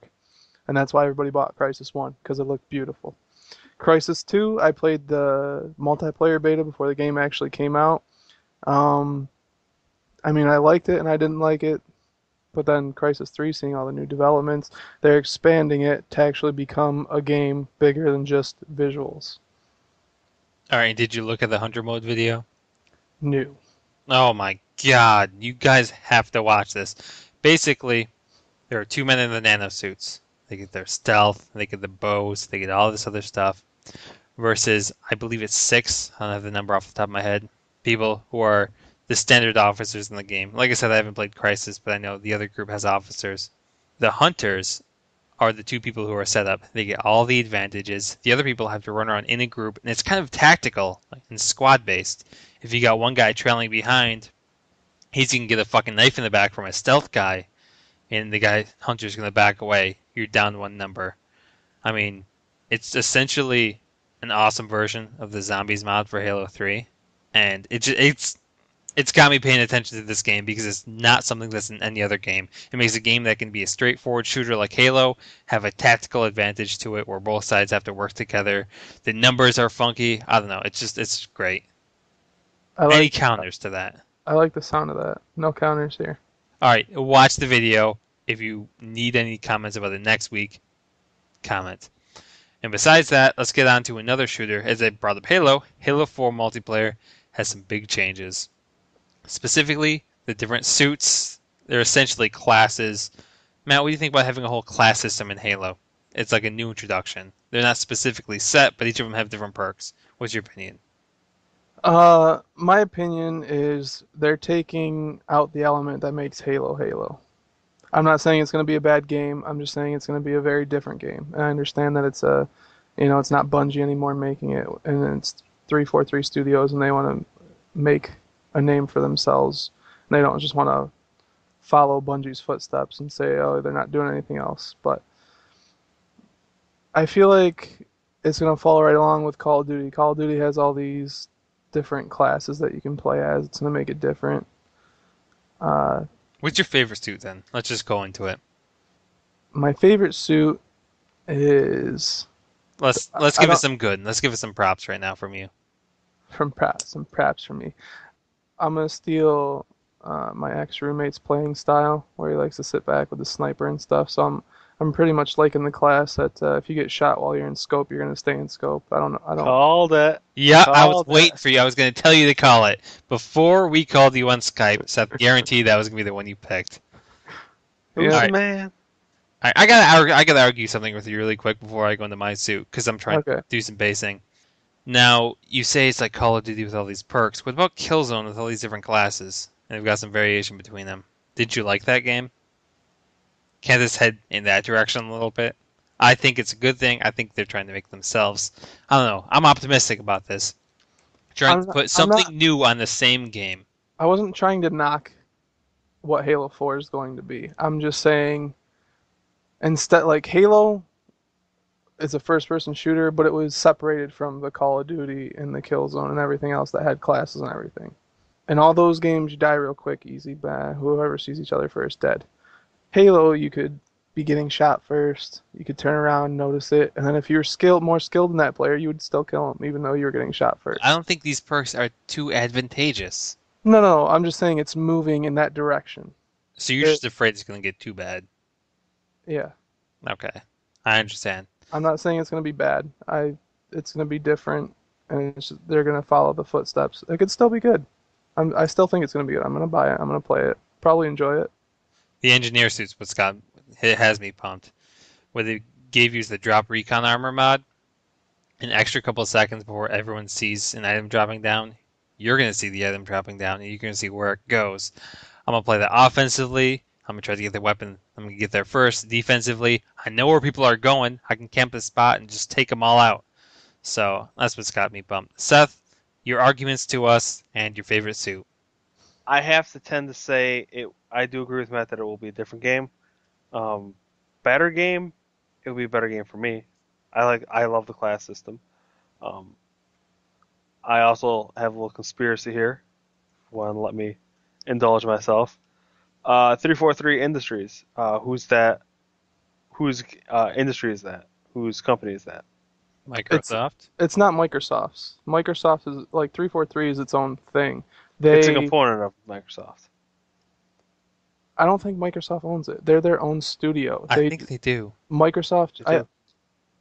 and that's why everybody bought Crisis 1 because it looked beautiful. Crisis 2, I played the multiplayer beta before the game actually came out. Um, I mean, I liked it and I didn't like it, but then Crisis 3, seeing all the new developments, they're expanding it to actually become a game bigger than just visuals. All right, did you look at the Hunter mode video? New. Oh my god, you guys have to watch this. Basically, there are two men in the nanosuits. They get their stealth, they get the bows, they get all this other stuff. Versus, I believe it's six, I don't have the number off the top of my head, people who are the standard officers in the game. Like I said, I haven't played Crisis, but I know the other group has officers. The hunters are the two people who are set up. They get all the advantages. The other people have to run around in a group, and it's kind of tactical and squad based. If you got one guy trailing behind, he's gonna get a fucking knife in the back from a stealth guy, and the guy hunter's gonna back away. You're down one number. I mean, it's essentially an awesome version of the zombies mod for Halo 3, and it's got me paying attention to this game because it's not something that's in any other game. It makes a game that can be a straightforward shooter like Halo have a tactical advantage to it where both sides have to work together. The numbers are funky. I don't know. It's great. I Any like counters to that? I like the sound of that. No counters here. All right, watch the video. If you need any comments about it next week, comment. And besides that, let's get on to another shooter. As I brought up Halo, Halo 4 multiplayer has some big changes. Specifically, the different suits, they're essentially classes. Matt, what do you think about having a whole class system in Halo? It's like a new introduction. They're not specifically set, but each of them have different perks. What's your opinion? My opinion is they're taking out the element that makes Halo Halo. I'm not saying it's going to be a bad game. I'm just saying it's going to be a very different game. And I understand that it's not Bungie anymore making it, and it's 343 Studios, and they want to make a name for themselves. And they don't just want to follow Bungie's footsteps and say, oh, they're not doing anything else. But I feel like it's going to follow right along with Call of Duty. Call of Duty has all these different classes that you can play as. It's going to make it different. Uh, What's your favorite suit then? Let's just go into it. my favorite suit is Let's I give it don't some good. Let's give it some props right now from you. some props for me. I'm gonna steal my ex roommate's playing style, where he likes to sit back with the sniper and stuff. So I'm pretty much like in the class that if you get shot while you're in scope, you're gonna stay in scope. I don't know. I don't. Called it. Yeah, I was Called it. waiting for you. I was going to tell you to call it before we called you on Skype. Seth guaranteed that was going to be the one you picked. Who's All Yeah. the right, man? I gotta argue something with you really quick before I go into my suit because I'm trying to Okay. do some basing. Now you say it's like Call of Duty with all these perks. What about Killzone with all these different classes? And they've got some variation between them. Did you like that game? Can't this head in that direction a little bit? I think it's a good thing. I think they're trying to make themselves. I don't know. I'm optimistic about this. Trying to put I'm not. something new on the same game. I wasn't trying to knock what Halo 4 is going to be. I'm just saying instead, like Halo is a first-person shooter, but it was separated from the Call of Duty and the Killzone and everything else that had classes and everything. In all those games, you die real quick, easy, bad. Whoever sees each other first, dead. Halo, you could be getting shot first. You could turn around, notice it, and then if you were more skilled than that player, you would still kill him, even though you were getting shot first. I don't think these perks are too advantageous. No, I'm just saying it's moving in that direction. So you're It, just afraid it's going to get too bad. yeah, Okay, I understand. I'm not saying it's gonna be bad. It's gonna be different, and they're gonna follow the footsteps. It could still be good. I still think it's gonna be good. I'm gonna buy it. I'm gonna play it. Probably enjoy it. The engineer suit's what's got it has me pumped. Where they gave you the drop recon armor mod, an extra couple of seconds before everyone sees an item dropping down. You're gonna see the item dropping down, and you're gonna see where it goes. I'm gonna play that offensively. I'm gonna try to get the weapon. I'm gonna get there first. Defensively, I know where people are going. I can camp a spot and just take them all out. So that's what's got me pumped. Seth, your arguments to us and your favorite suit. I have to tend to say it. I do agree with Matt that it will be a different game. Um, better game. It will be a better game for me. I love the class system. Um, I also have a little conspiracy here. Want to let me indulge myself. 343 Industries. Who's that? Whose industry is that? Whose company is that? It's Microsoft. it's not Microsoft's. Microsoft is like 343 is its own thing. It's a They component of Microsoft. I don't think Microsoft owns it. They're their own studio. I think they do. Microsoft. They do.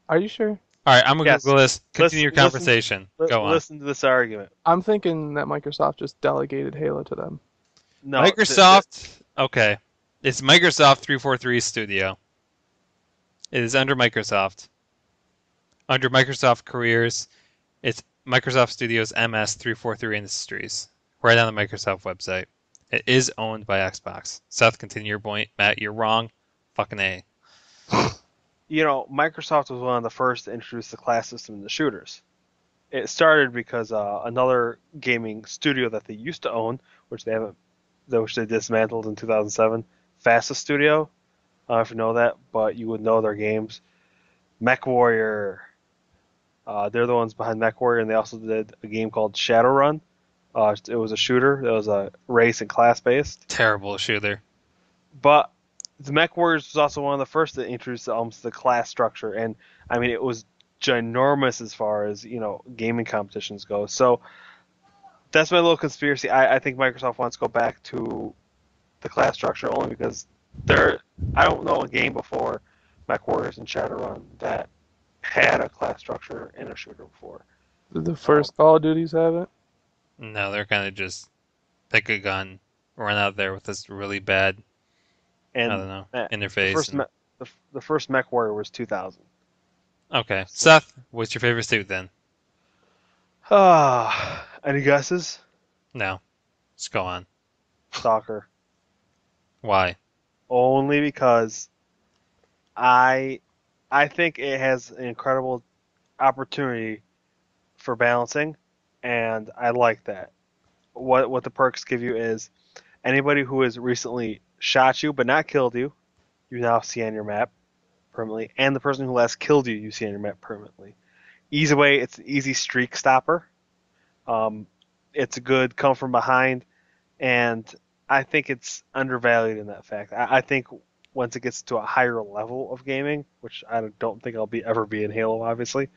Are you sure? All right, I'm gonna Yes. Google this. Continue your Listen, conversation. Go on. listen to this argument. I'm thinking that Microsoft just delegated Halo to them. No, Microsoft. Okay, it's Microsoft 343 Studio. It is under Microsoft. Under Microsoft Careers, it's Microsoft Studios MS 343 Industries. Right on the Microsoft website. It is owned by Xbox. Seth, continue your point. Matt, you're wrong. Fucking A. Microsoft was one of the first to introduce the class system in the shooters. It started because another gaming studio that they used to own, which they dismantled in 2007, Fastest Studio. I don't know if you know that, but you would know their games. MechWarrior. They're the ones behind MechWarrior, and they also did a game called Shadowrun. It was a shooter. It was a race and class based. Terrible shooter. But the Mech Warriors was also one of the first to introduce the class structure, and I mean it was ginormous as far as gaming competitions go. So that's my little conspiracy. I think Microsoft wants to go back to the class structure only because I don't know a game before Mech Warriors and Shadowrun that had a class structure in a shooter before. Did the first Call of Duties have it? No, they're kind of just pick a gun, run out there with this really bad, And I don't know, the interface. first the first Mech Warrior was 2000. Okay, Seth, what's your favorite suit then? Any guesses? No, let's go on. Stalker. Why? Only because I think it has an incredible opportunity for balancing, and I like that. What the perks give you is anybody who has recently shot you but not killed you, you now see on your map permanently, and the person who last killed you, you see on your map permanently. Easy way, it's an easy streak stopper. It's a good come from behind, and I think it's undervalued in that fact. I think once it gets to a higher level of gaming, which I don't think I'll ever be in Halo, obviously,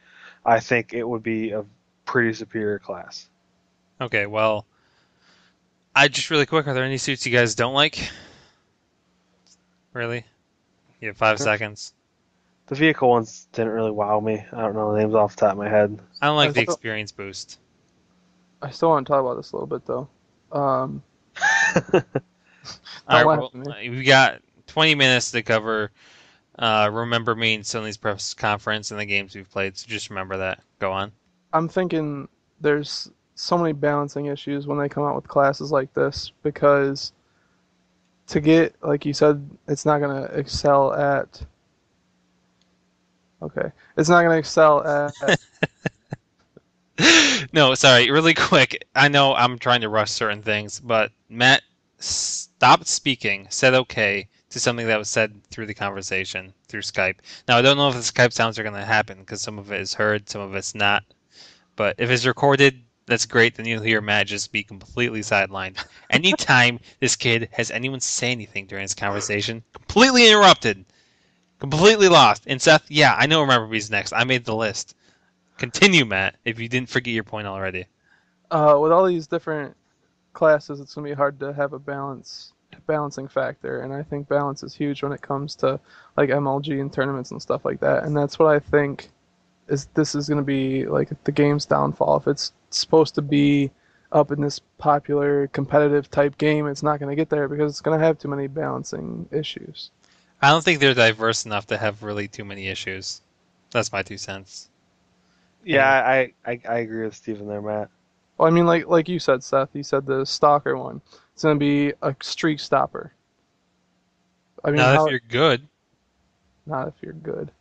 I think it would be a pretty superior class. Okay, well, I just really quick. Are there any suits you guys don't like? Really? You have 5 seconds. The vehicle ones didn't really wow me. I don't know the names off the top of my head. I don't I like the still, experience boost. I still want to talk about this a little bit though. Um, All don't right, laugh well, at me. we got 20 minutes to cover. Remember me and Sony's press conference and the games we've played. So just remember that. Go on. I'm thinking there's so many balancing issues when they come out with classes like this because to get, like you said, it's not gonna excel at. Okay, it's not gonna excel at. No, sorry, really quick. I know I'm trying to rush certain things, but Matt stopped speaking, said okay to something that was said through the conversation through Skype. Now, I don't know if the Skype sounds are going to happen because some of it is heard, some of it's not. But if it's recorded, that's great. Then you'll hear Matt just be completely sidelined. Anytime this kid has anyone say anything during this conversation, completely interrupted, completely lost. And Seth, yeah, I know Remember Me's next. I made the list. Continue, Matt, if you didn't forget your point already. With all these different classes, it's gonna be hard to have a balancing factor, and I think balance is huge when it comes to like MLG and tournaments and stuff like that. And that's what I think is this is gonna be like the game's downfall. If it's supposed to be up in this popular competitive type game, it's not gonna get there because it's gonna have too many balancing issues. I don't think they're diverse enough to have really too many issues. That's my 2 cents. Yeah, Anyway, I agree with Steven there, Matt. Well, I mean, like you said, Seth, you said the stalker one. It's gonna be a streak stopper. I mean, not if how you're good. not if you're good.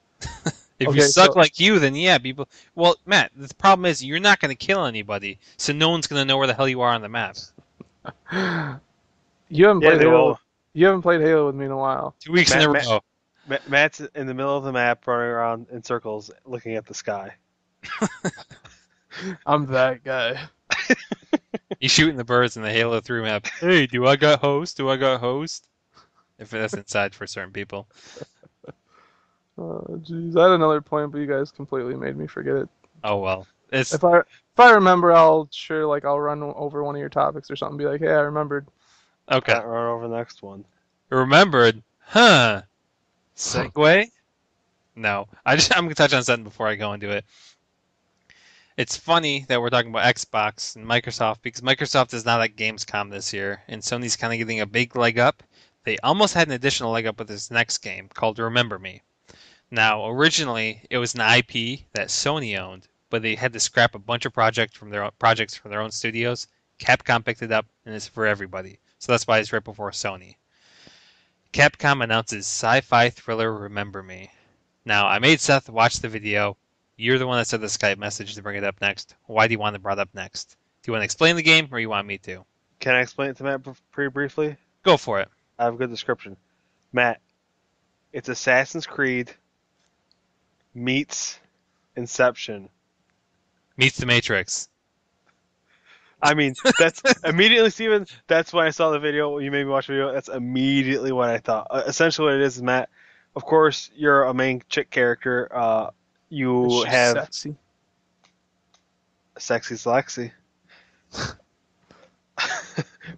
If you Okay, suck so like you, then yeah, people. Well, Matt, the problem is you're not going to kill anybody, so no one's going to know where the hell you are on the map. you haven't Yeah, played they Halo. will. You haven't played Halo with me in a while. 2 weeks in Matt, a Matt, row. Matt's in the middle of the map, running around in circles, looking at the sky. I'm that guy. He's shooting the birds in the Halo 3 map. Hey, do I got host? Do I got host? If that's inside for certain people. Oh, jeez. I had another point, but you guys completely made me forget it. Oh well. It's If I remember, I'll run over one of your topics or something. Be like, hey, I remembered. okay. Run over the next one. Remembered? Huh? Segway? No. I'm gonna touch on something before I go into it. It's funny that we're talking about Xbox and Microsoft because Microsoft is not at Gamescom this year, and Sony's kind of getting a big leg up. They almost had an additional leg up with this next game called Remember Me. Now, originally, it was an IP that Sony owned, but they had to scrap a bunch of projects from their own studios. Capcom picked it up, and it's for everybody. So that's why it's right before Sony. Capcom announces sci-fi thriller Remember Me. Now, I made Seth watch the video. You're the one that said the Skype message to bring it up next. Why do you want it brought up next? Do you want to explain the game, or you want me to? Can I explain it to Matt pretty briefly? Go for it. I have a good description. Matt, it's Assassin's Creed meets Inception. Meets the Matrix. I mean, that's immediately, Steven, that's when I saw the video. You made me watch the video. That's immediately what I thought. Essentially, what it is, Matt, of course, you're a main chick character. You She's have sexy. sexy Lexi.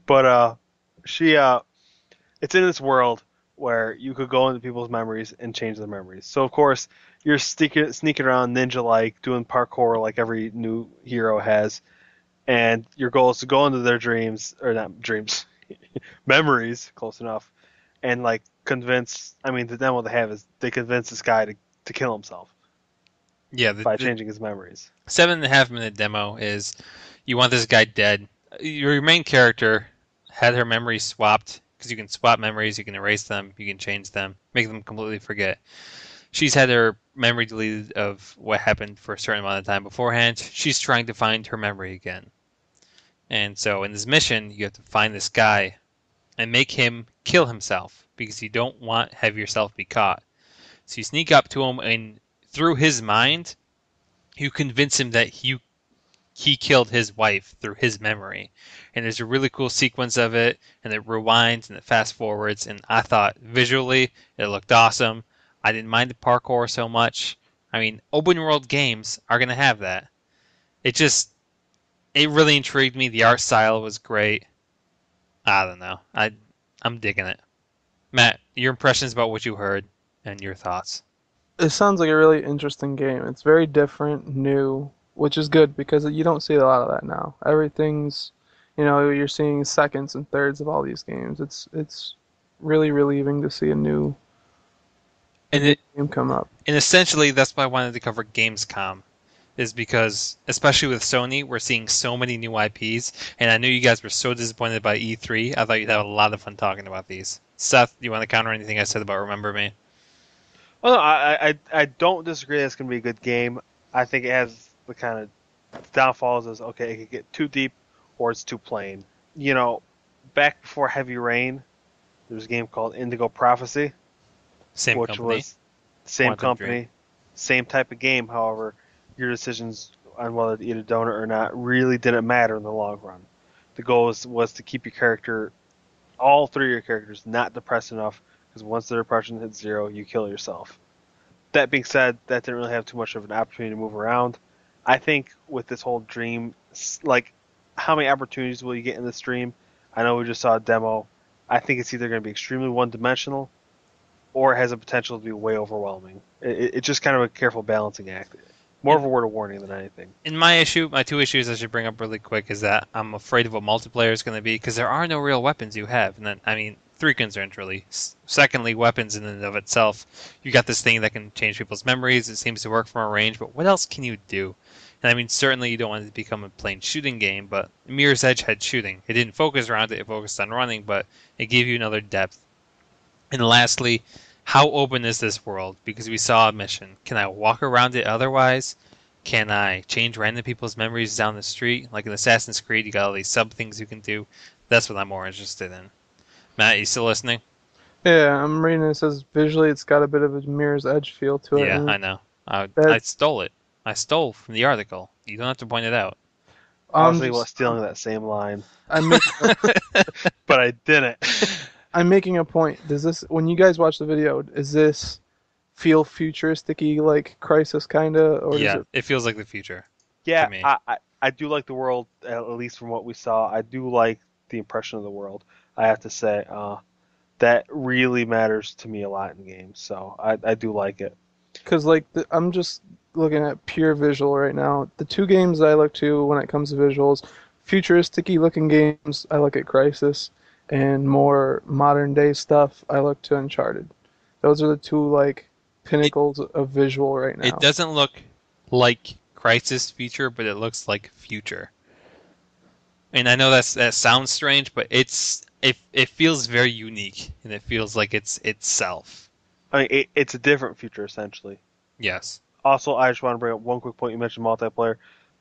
But she it's in this world where you could go into people's memories and change their memories. So of course you're sneaking around ninja like doing parkour like every new hero has, and your goal is to go into their dreams or not dreams, memories, close enough, and like convince. I mean, the demo they have is they convince this guy to kill himself Yeah, by changing his memories. 7.5 minute demo is you want this guy dead. Your main character had her memories swapped because you can swap memories, you can erase them, you can change them, make them completely forget. She's had her memory deleted of what happened for a certain amount of time beforehand. She's trying to find her memory again. And so in this mission, you have to find this guy and make him kill himself because you don't want to have yourself be caught. So you sneak up to him and through his mind, you convince him that he killed his wife through his memory. And there's a really cool sequence of it, and it rewinds and it fast forwards. And I thought visually it looked awesome. I didn't mind the parkour so much. I mean, open world games are gonna have that. It just it really intrigued me. The art style was great. I don't know. I'm digging it. Matt, your impressions about what you heard and your thoughts. It sounds like a really interesting game. It's very different, new, which is good because you don't see a lot of that now. Everything's, you're seeing seconds and thirds of all these games. It's really relieving to see a And new it game come up. and essentially that's why I wanted to cover Gamescom, is because especially with Sony, we're seeing so many new IPs, and I knew you guys were so disappointed by E3. I thought you'd have a lot of fun talking about these. Seth, do you want to counter anything I said about Remember Me? Well, no, I don't disagree that it's going to be a good game. I think it has the kind of downfalls as, okay, it could get too deep or it's too plain. Back before Heavy Rain, there was a game called Indigo Prophecy, Same which company, was the same Quantum Dream. company, same type of game. However, your decisions on whether to eat a donut or not really didn't matter in the long run. The goal was to keep your character, all three of your characters, not depressed enough, because once the depression hits zero, you kill yourself. That being said, that didn't really have too much of an opportunity to move around. I think with this whole dream, like, how many opportunities will you get in this dream? I know we just saw a demo. I think it's either going to be extremely one-dimensional, or it has a potential to be way overwhelming. It's just kind of a careful balancing act. More of a word of warning than anything. In my two issues I should bring up really quick is that I'm afraid of what multiplayer is going to be because there are no real weapons you have. And then, I mean, three concerns really. Secondly, weapons in and of itself. You got this thing that can change people's memories. It seems to work from a range, but what else can you do? And I mean, certainly you don't want it to become a plain shooting game, but Mirror's Edge had shooting. It didn't focus around it, it focused on running, but it gave you another depth. And lastly, how open is this world? Because we saw a mission. Can I walk around it otherwise? Can I change random people's memories down the street? Like in Assassin's Creed, you got all these sub things you can do. That's what I'm more interested in. Matt, you still listening? Yeah, I'm reading it. It says visually it's got a bit of a Mirror's Edge feel to it. Yeah, And I know. I that stole it. I stole from the article. You don't have to point it out. I was I'm thinking about just stealing that same line, I'm making but I didn't. I'm making a point. Does this when you guys watch the video, does this feel futuristic-y like Crisis kinda, or does Yeah, it? it feels like the future to Yeah, me. I do like the world, at least from what we saw. I do like the impression of the world. I have to say, that really matters to me a lot in games. So I do like it. Because I'm just looking at pure visual right now. The two games I look to when it comes to visuals, futuristic-y looking games, I look at Crisis, and more modern day stuff, I look to Uncharted. Those are the two It pinnacles of visual right it now. doesn't look like Crisis future, but it looks like future. And I know that sounds strange, but it feels very unique and it feels like it's itself. I mean, it's a different future essentially. Yes. Also, I just want to bring up one quick point. You mentioned multiplayer.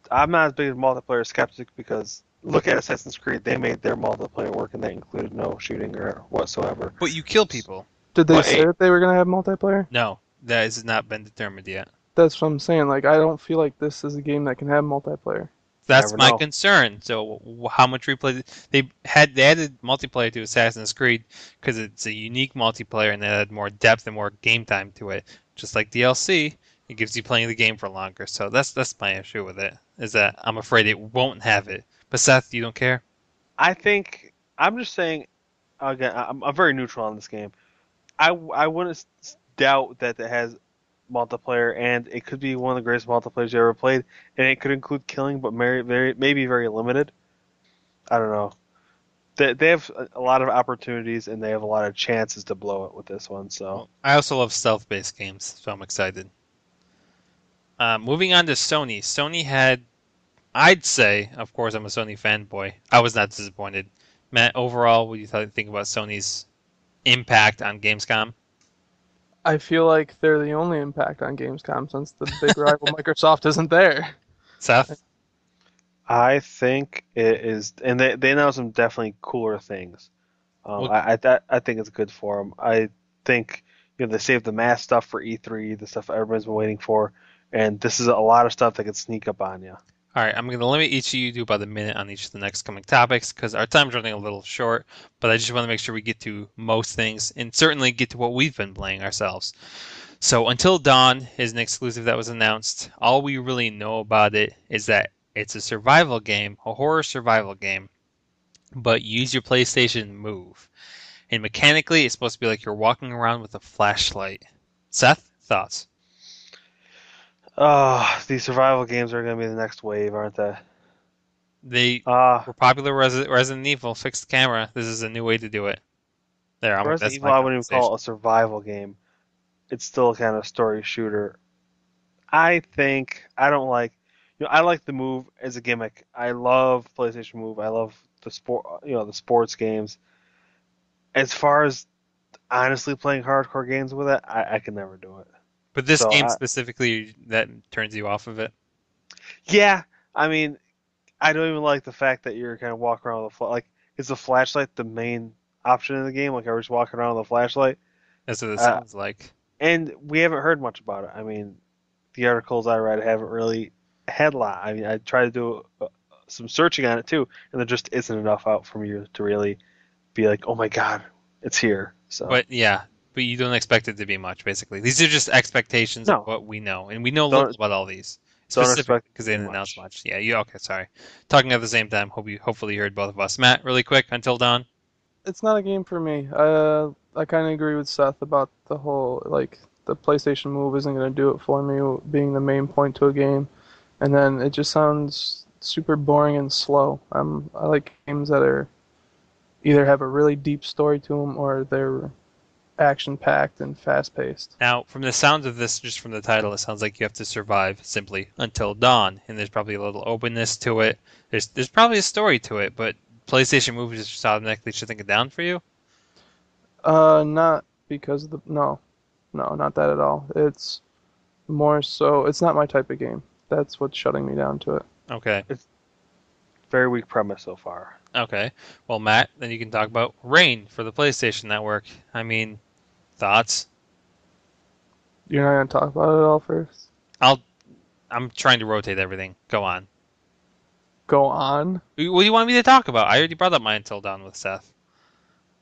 I'm not as big a multiplayer skeptic because look at Assassin's Creed. They made their multiplayer work, and they included no shooting or whatsoever. But you kill people. Did they But say that they were gonna have multiplayer? No, that has not been determined yet. That's what I'm saying. Like, I don't feel like this is a game that can have multiplayer. That's never my know. concern. So how much replay they added multiplayer to Assassin's Creed because it's a unique multiplayer and they added more depth and more game time to it. Just like DLC, it gives you playing the game for longer. So that's my issue with it. Is that I'm afraid it won't have it. But Seth, you don't care? I think I'm just saying again. I'm very neutral on this game. I wouldn't doubt that it has multiplayer, and it could be one of the greatest multiplayers you ever played, and it could include killing, but maybe very limited. I don't know. They have a lot of opportunities, and they have a lot of chances to blow it with this one. So Well, I also love stealth-based games, so I'm excited. Moving on to Sony. Sony had, I'd say, of course, I'm a Sony fanboy. I was not disappointed. Matt, overall, what do you think about Sony's impact on Gamescom? I feel like they're the only impact on Gamescom since the big rival Microsoft isn't there. Seth? I think it is, and they announced some definitely cooler things. Well, I think it's good for them. I think they saved the mass stuff for E3, the stuff everyone's been waiting for, and this is a lot of stuff that could sneak up on you. All right, I'm going to limit each of you to about a minute on each of the next coming topics because our time's running a little short, but I just want to make sure we get to most things and certainly get to what we've been playing ourselves. So, Until Dawn is an exclusive that was announced. All we really know about it is that it's a survival game, a horror survival game, but use your PlayStation Move. And mechanically, it's supposed to be like you're walking around with a flashlight. Seth, thoughts? Oh, these survival games are going to be the next wave, aren't they? They Uh, were popular Resident Evil, fixed camera. This is a new way to do it. There, Resident that's Evil, my I wouldn't even call compensation. it a survival game. It's still a kind of story shooter. I don't like, I like the Move as a gimmick. I love PlayStation Move. I love the sport, the sports games. As far as honestly playing hardcore games with it, I can never do it. But this So game specifically, that turns you off of it. yeah, I mean, I don't even like the fact that you're kind of walking around with like, is the flashlight the main option in the game? Like, are we just walking around with a flashlight? That's what it Uh, sounds like. and we haven't heard much about it. I mean, the articles I read haven't really had a lot. I mean, I tried to do some searching on it too, and there just isn't enough out from you to really be like, oh my god, it's here. So But yeah, but you don't expect it to be much, basically. These are just expectations of no, what we know. And we know little don't about all these. don't Specifically expect because it they to be didn't announce much. much. Yeah, you okay, sorry. Talking at the same time, hopefully you heard both of us. Matt, really quick, Until Dawn. It's not a game for me. I kind of agree with Seth about the whole like the PlayStation Move isn't going to do it for me, being the main point to a game, and then it just sounds super boring and slow. I like games that are either have a really deep story to them or they're action packed and fast paced. Now, from the sounds of this, just from the title, it sounds like you have to survive simply until dawn, and there's probably a little openness to it. There's probably a story to it, but PlayStation Move is just automatically shutting it down for you. Not because of the no, not that at all. It's more so it's not my type of game. That's what's shutting me down to it. Okay, It's very weak premise so far. okay. Well, Matt, then you can talk about Rain for the PlayStation Network. I mean, thoughts? You're not gonna talk about it all first. I'll. I'm trying to rotate everything. Go on. Go on. What do you want me to talk about? I already brought up my Until Dawn with Seth.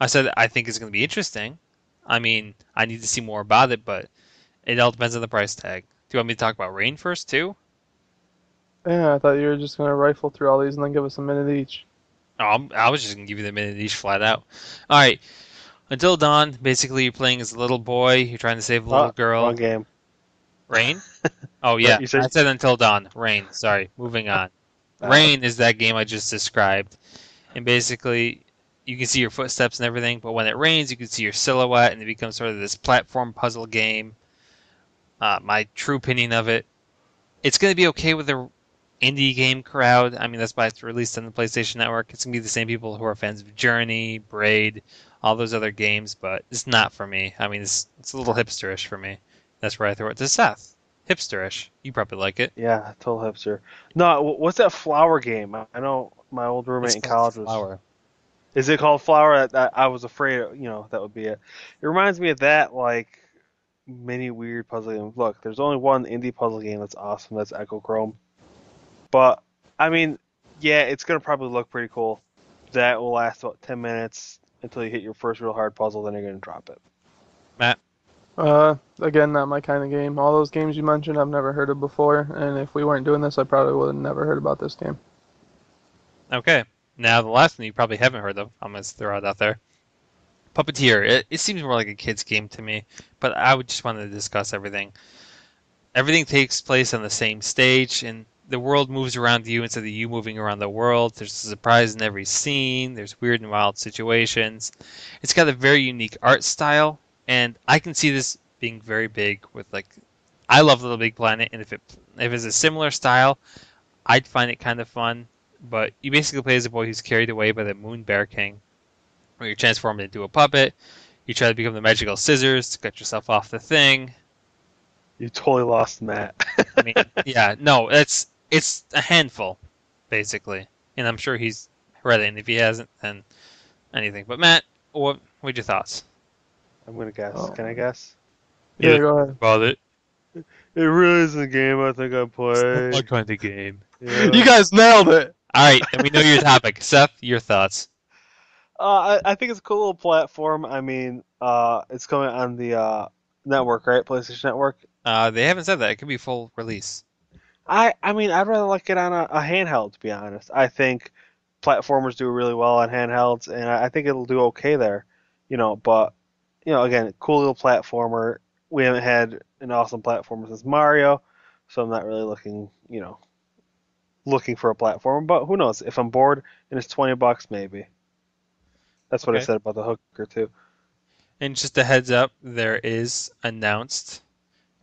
I said I think it's going to be interesting. I mean, I need to see more about it, but it all depends on the price tag. Do you want me to talk about Rain first too? Yeah, I thought you were just gonna rifle through all these and then give us a minute each. Oh, I was just going to give you the minute each flat out. All right. Until Dawn, basically you're playing as a little boy. You're trying to save a little Wrong girl. game. Rain? Oh Right, yeah, you I said said Until Dawn. Rain. Sorry. Moving on. uh, Rain is that game I just described, and basically you can see your footsteps and everything. But when it rains, you can see your silhouette, and it becomes sort of this platform puzzle game. My true opinion of it, it's going to be okay with the indie game crowd. I mean, that's why it's released on the PlayStation Network. It's going to be the same people who are fans of Journey, Braid, all those other games, but it's not for me. I mean, it's a little hipsterish for me. That's where I throw it to Seth. Hipsterish. You probably like it. yeah, total hipster. No, what's that flower game? I know my old It's roommate in called college was. Flower. Is it called Flower? I was afraid, that would be it. It reminds me of that, like, mini weird puzzle game. Look, there's only one indie puzzle game that's awesome. That's Echo Chrome. But I mean, yeah, it's gonna probably look pretty cool. That will last about 10 minutes until you hit your first real hard puzzle. Then you're gonna drop it. Matt? Again, not my kind of game. All those games you mentioned, I've never heard of before, and if we weren't doing this, I probably would have never heard about this game. Okay. Now, the last one you probably haven't heard of, I'm going to throw it out there. Puppeteer. It seems more like a kid's game to me, but I would just want to discuss everything. Everything takes place on the same stage, and the world moves around you instead of you moving around the world. There's a surprise in every scene. There's weird and wild situations. It's got a very unique art style, and I can see this being very big with like. I love Little Big Planet, and if it's a similar style, I'd find it kind of fun. But you basically play as a boy who's carried away by the Moon Bear King, where you're transformed into a puppet. You try to become the magical scissors to cut yourself off the thing. You totally lost Matt. I mean, yeah, no, it's a handful, basically, and I'm sure he's read it. And if he hasn't, then anything. But Matt, what's your thoughts? I'm gonna guess. Oh, Can I guess? yeah, go ahead. About it. It really isn't a game I think I'd It's not my play. kind of game. Yeah. You guys nailed it. All right, and we know your topic. Seth, your thoughts. I think it's a cool little platform. I mean, it's coming on the network, right? PlayStation Network. They haven't said that. It could be full release. I mean, I'd rather like it on a handheld, to be honest. I think platformers do really well on handhelds, and I think it'll do okay there. But again, cool little platformer. We haven't had an awesome platformer since Mario, so I'm not really looking for a platform. But who knows? If I'm bored and it's $20, maybe. That's what I Okay. said about the hooker too. And just a heads up, there is announced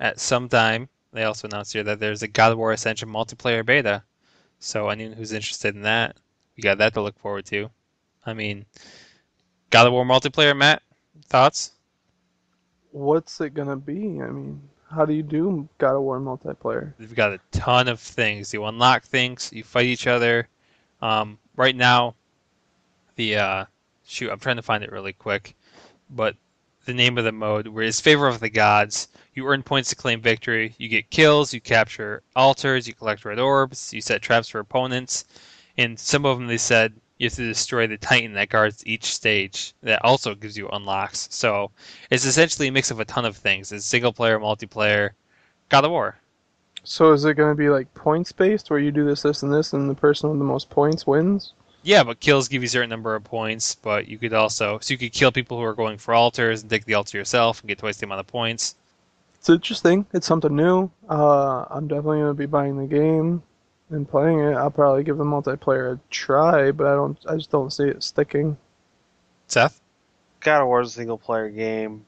at some time. They also announced here that there's a God of War Ascension multiplayer beta. So anyone who's interested in that, you got that to look forward to. I mean, God of War multiplayer, Matt, thoughts? What's it gonna be? I mean, how do you do God of War multiplayer? You've got a ton of things. You unlock things, you fight each other. Right now, the shoot, I'm trying to find it really quick, but the name of the mode where it's Favor of the Gods. You earn points to claim victory. You get kills. You capture altars. You collect red orbs. You set traps for opponents. And some of them they said you have to destroy the Titan that guards each stage. That also gives you unlocks. So it's essentially a mix of a ton of things. It's single player, multiplayer, God of War. So is it gonna be like points based, where you do this, and this, and the person with the most points wins? Yeah, but kills give you a certain number of points, but you could also you could kill people who are going for altars and take the altar yourself and get twice the amount of points. It's interesting. It's something new. I'm definitely gonna be buying the game and playing it. I'll probably give the multiplayer a try, but I just don't see it sticking. Seth? God of War is a single player game.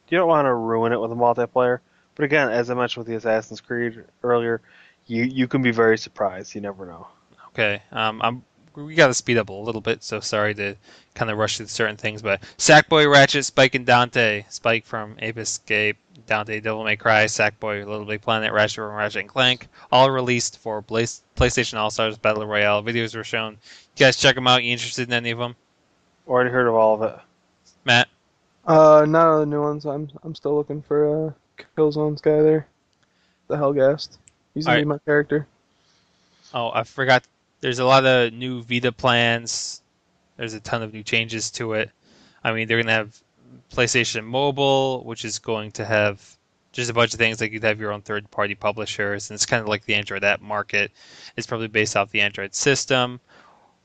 You don't want to ruin it with a multiplayer. But again, as I mentioned with the Assassin's Creed earlier, you can be very surprised. You never know. Okay. We got to speed up a little bit, so sorry to kind of rush through certain things. But Sackboy, Ratchet, Spike, and Dante. Spike from Ape Escape, Dante, Devil May Cry, Sackboy, Little Big Planet, Ratchet from Ratchet and Clank, all released for PlayStation All Stars Battle Royale. Videos were shown. You guys check them out. You interested in any of them? Already heard of all of it. Matt? None of the new ones. I'm still looking for Killzone's guy there. The Hellgast. He's All gonna be right. my character. Oh, I forgot. There's a lot of new Vita plans. There's a ton of new changes to it. I mean, they're going to have PlayStation Mobile, which is going to have just a bunch of things like you'd have your own third-party publishers, and it's kind of like the Android app market. It's probably based off the Android system.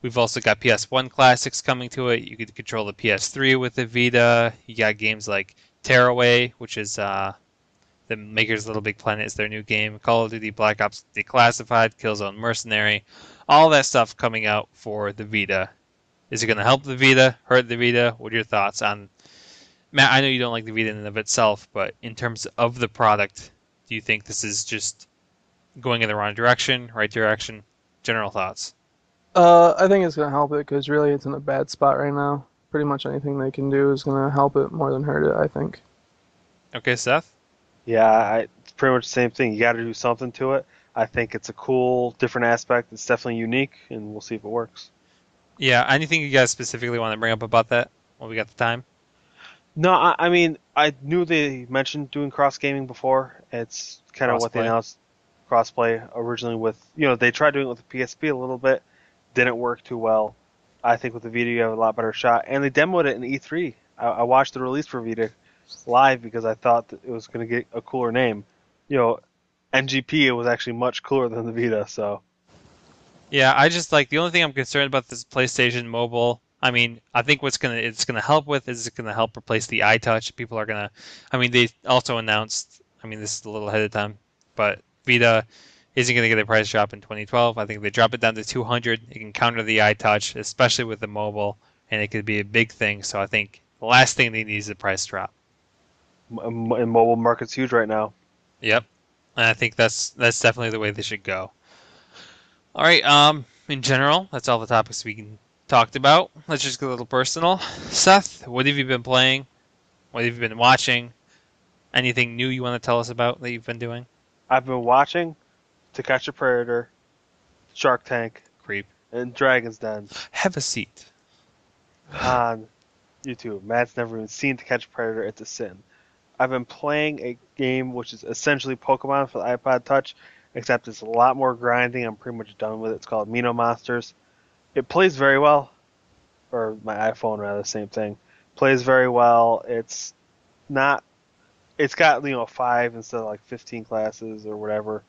We've also got PS1 classics coming to it. You could control the PS3 with the Vita. You got games like Tearaway, which is the makers of Little Big Planet is their new game. Call of Duty Black Ops Declassified, Killzone Mercenary, all that stuff coming out for the Vita. Is it going to help the Vita, hurt the Vita? What are your thoughts on Matt? I know you don't like the Vita in and of itself, but in terms of the product, do you think this is just going in the wrong direction, right direction? General thoughts. I think it's gonna help it because really it's in a bad spot right now. Pretty much anything they can do is gonna help it more than hurt it. I think. Okay, Seth. Yeah, it's pretty much the same thing. You got to do something to it. I think it's a cool, different aspect. It's definitely unique, and we'll see if it works. Yeah, anything you guys specifically want to bring up about that? Well, we got the time. No, I mean, I knew they mentioned doing cross gaming before. It's kind of what they Crossplay. announced crossplay originally with, they tried doing it with the PSP a little bit, didn't work too well. I think with the Vita you have a lot better shot. And they demoed it in E3. I watched the release for Vita live because I thought that it was going to get a cooler name. You know, MGP, it was actually much cooler than the Vita, so. Yeah, I just like the only thing I'm concerned about this PlayStation Mobile. I mean, I think it's gonna help with is it's gonna help replace the iTouch. People are gonna. I mean, they also announced. I mean, this is a little ahead of time, but Vita isn't gonna get a price drop in 2012. I think if they drop it down to 200, it can counter the iTouch, especially with the mobile, and it could be a big thing. So I think the last thing they need is a price drop. And mobile market's huge right now. Yep, and I think that's definitely the way they should go. All right. In general, that's all the topics we can talked about. Let's just get a little personal. Seth, what have you been playing? What have you been watching? Anything new you want to tell us about that you've been doing? I've been watching To Catch a Predator, Shark Tank, Creep. and Dragon's Den Have a seat. on YouTube. Matt's never even seen To Catch a Predator. It's a sin. I've been playing a game which is essentially Pokemon for the iPod Touch, except it's a lot more grinding. I'm pretty much done with it. It's called Mino Monsters. It plays very well, or my iPhone rather, same thing. Plays very well. It's not. It's got 5 instead of like 15 classes or whatever.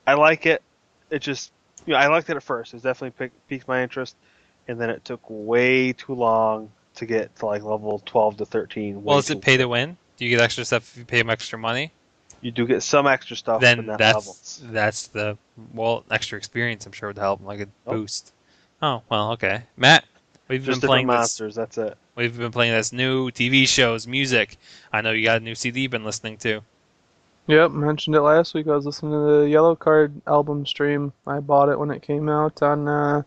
I like it. It just I liked it at first. It definitely piqued my interest, and then it took way too long to get to like level 12 to 13. Well, Way is it too pay to quick. win? Do you get extra stuff if you pay them extra money? You do get some extra stuff, but Then not that's levels. that's the extra experience. I'm sure would help, like a Nope. boost. Oh well, okay. Matt, we've been Just different playing this. monsters. That's it. We've been playing this new TV shows, music. I know you got a new CD you've been listening to. Yep, mentioned it last week. I was listening to the Yellow Card album stream. I bought it when it came out on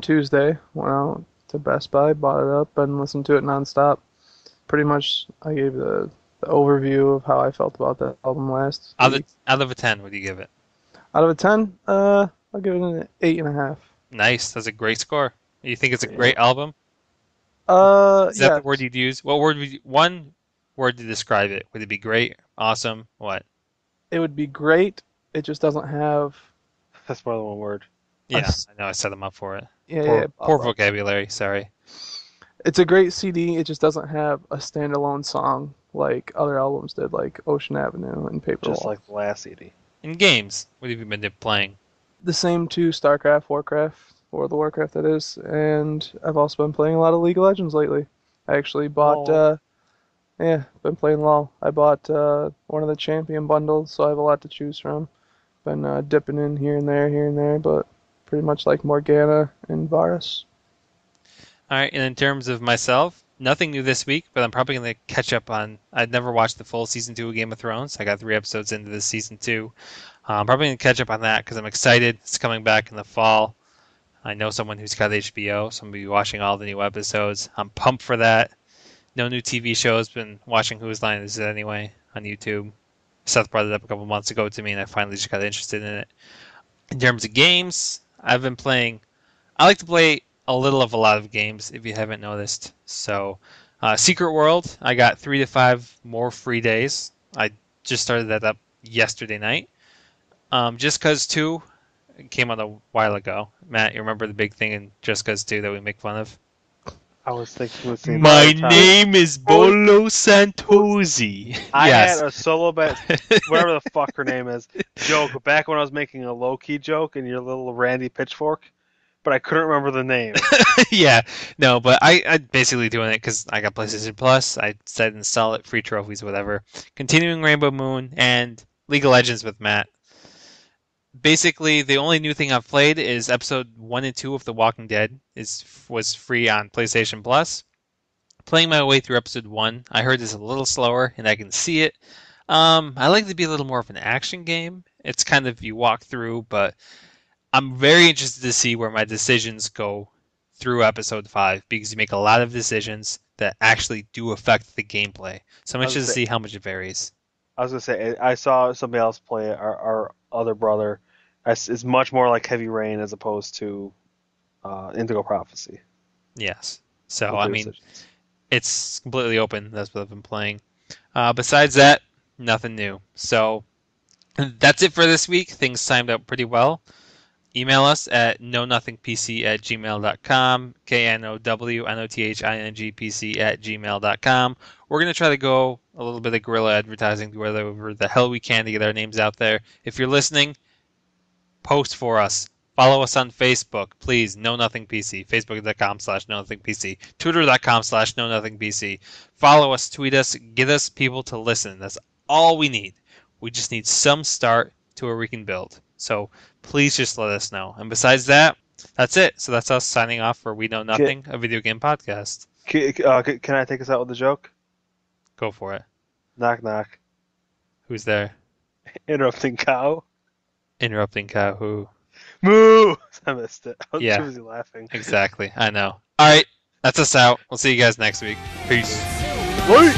Tuesday. Went out to Best Buy, bought it up, and listened to it nonstop. Pretty much, I gave the overview of how I felt about that album last week. Out of a 10, what do you give it? Out of a 10, I'll give it an 8.5. Nice. That's a great score. You think it's a great album? Is that Yeah, the word you'd use? What word would one word to describe it? Would it be great, awesome, what? it would be great. It just doesn't have That's more than one word. Yeah, I know I set them up for it. yeah. Poor vocabulary, sorry. It's a great CD. It just doesn't have a standalone song like other albums did, like Ocean Avenue and Paperwall. Just like the last CD. In games, what have you been playing? The same two, StarCraft, Warcraft, World of Warcraft that is, and I've also been playing a lot of League of Legends lately. I actually bought, been playing LoL. I bought one of the champion bundles, so I have a lot to choose from. Been dipping in here and there, but pretty much like Morgana and Varus. All right, and in terms of myself, nothing new this week, but I'm probably going to catch up on. I'd never watched the full season 2 of Game of Thrones. I got 3 episodes into this season 2. I'm probably going to catch up on that because I'm excited. It's coming back in the fall. I know someone who's got HBO, so I'm going to be watching all the new episodes. I'm pumped for that. No new TV shows. Been watching Whose Line Is It Anyway on YouTube. Seth brought it up a couple months ago to me, and I finally just got interested in it. In terms of games, I've been playing. I like to play a little of a lot of games, if you haven't noticed. So, Secret World, I got 3 to 5 more free days. I just started that up yesterday night. Just Cause 2 came out a while ago. Matt, you remember the big thing in Just Cause 2 that we make fun of? I was thinking the same My entire time. name is Bolo Santosi. I Yes. had a solo bet, whatever the fuck her name is, joke back when I was making a low key joke in your little Randy Pitchfork, but I couldn't remember the name. Yeah, no, but I basically doing it because I got PlayStation Plus. I said install it, free trophies, whatever. Continuing Rainbow Moon and League of Legends with Matt. Basically, the only new thing I've played is episode 1 and 2 of The Walking Dead. Was free on PlayStation Plus. Playing my way through episode 1, I heard it's a little slower, and I can see it. I like it to be a little more of an action game. It's kind of you walk through, but I'm very interested to see where my decisions go through episode 5 because you make a lot of decisions that actually do affect the gameplay. So I'm interested to see how much it varies. I was gonna say I saw somebody else play it. Our other brother. It's much more like Heavy Rain as opposed to Indigo Prophecy. Yes. So, with I their mean, decisions. it's completely open. That's what I've been playing. Besides that, nothing new. So that's it for this week. Things timed out pretty well. Email us at knownothingpc@gmail.com, knownothingpc@gmail.com. We're going to try to go a little bit of guerrilla advertising, do whatever the hell we can to get our names out there. If you're listening, post for us. Follow us on Facebook, please. KnowNothingPC. Facebook.com/KnowNothingPC. Twitter.com/KnowNothingPC. Follow us, tweet us, get us people to listen. That's all we need. We just need some start to where we can build. So please just let us know. And besides that, that's it. So that's us signing off for We Know Nothing, a video game podcast. Can I take us out with a joke? Go for it. Knock knock. Who's there? Interrupting cow. Interrupting cow. Who? Moo! I missed it. I was Yeah. too busy laughing. Exactly. I know. All right. That's us out. We'll see you guys next week. Peace. Wait!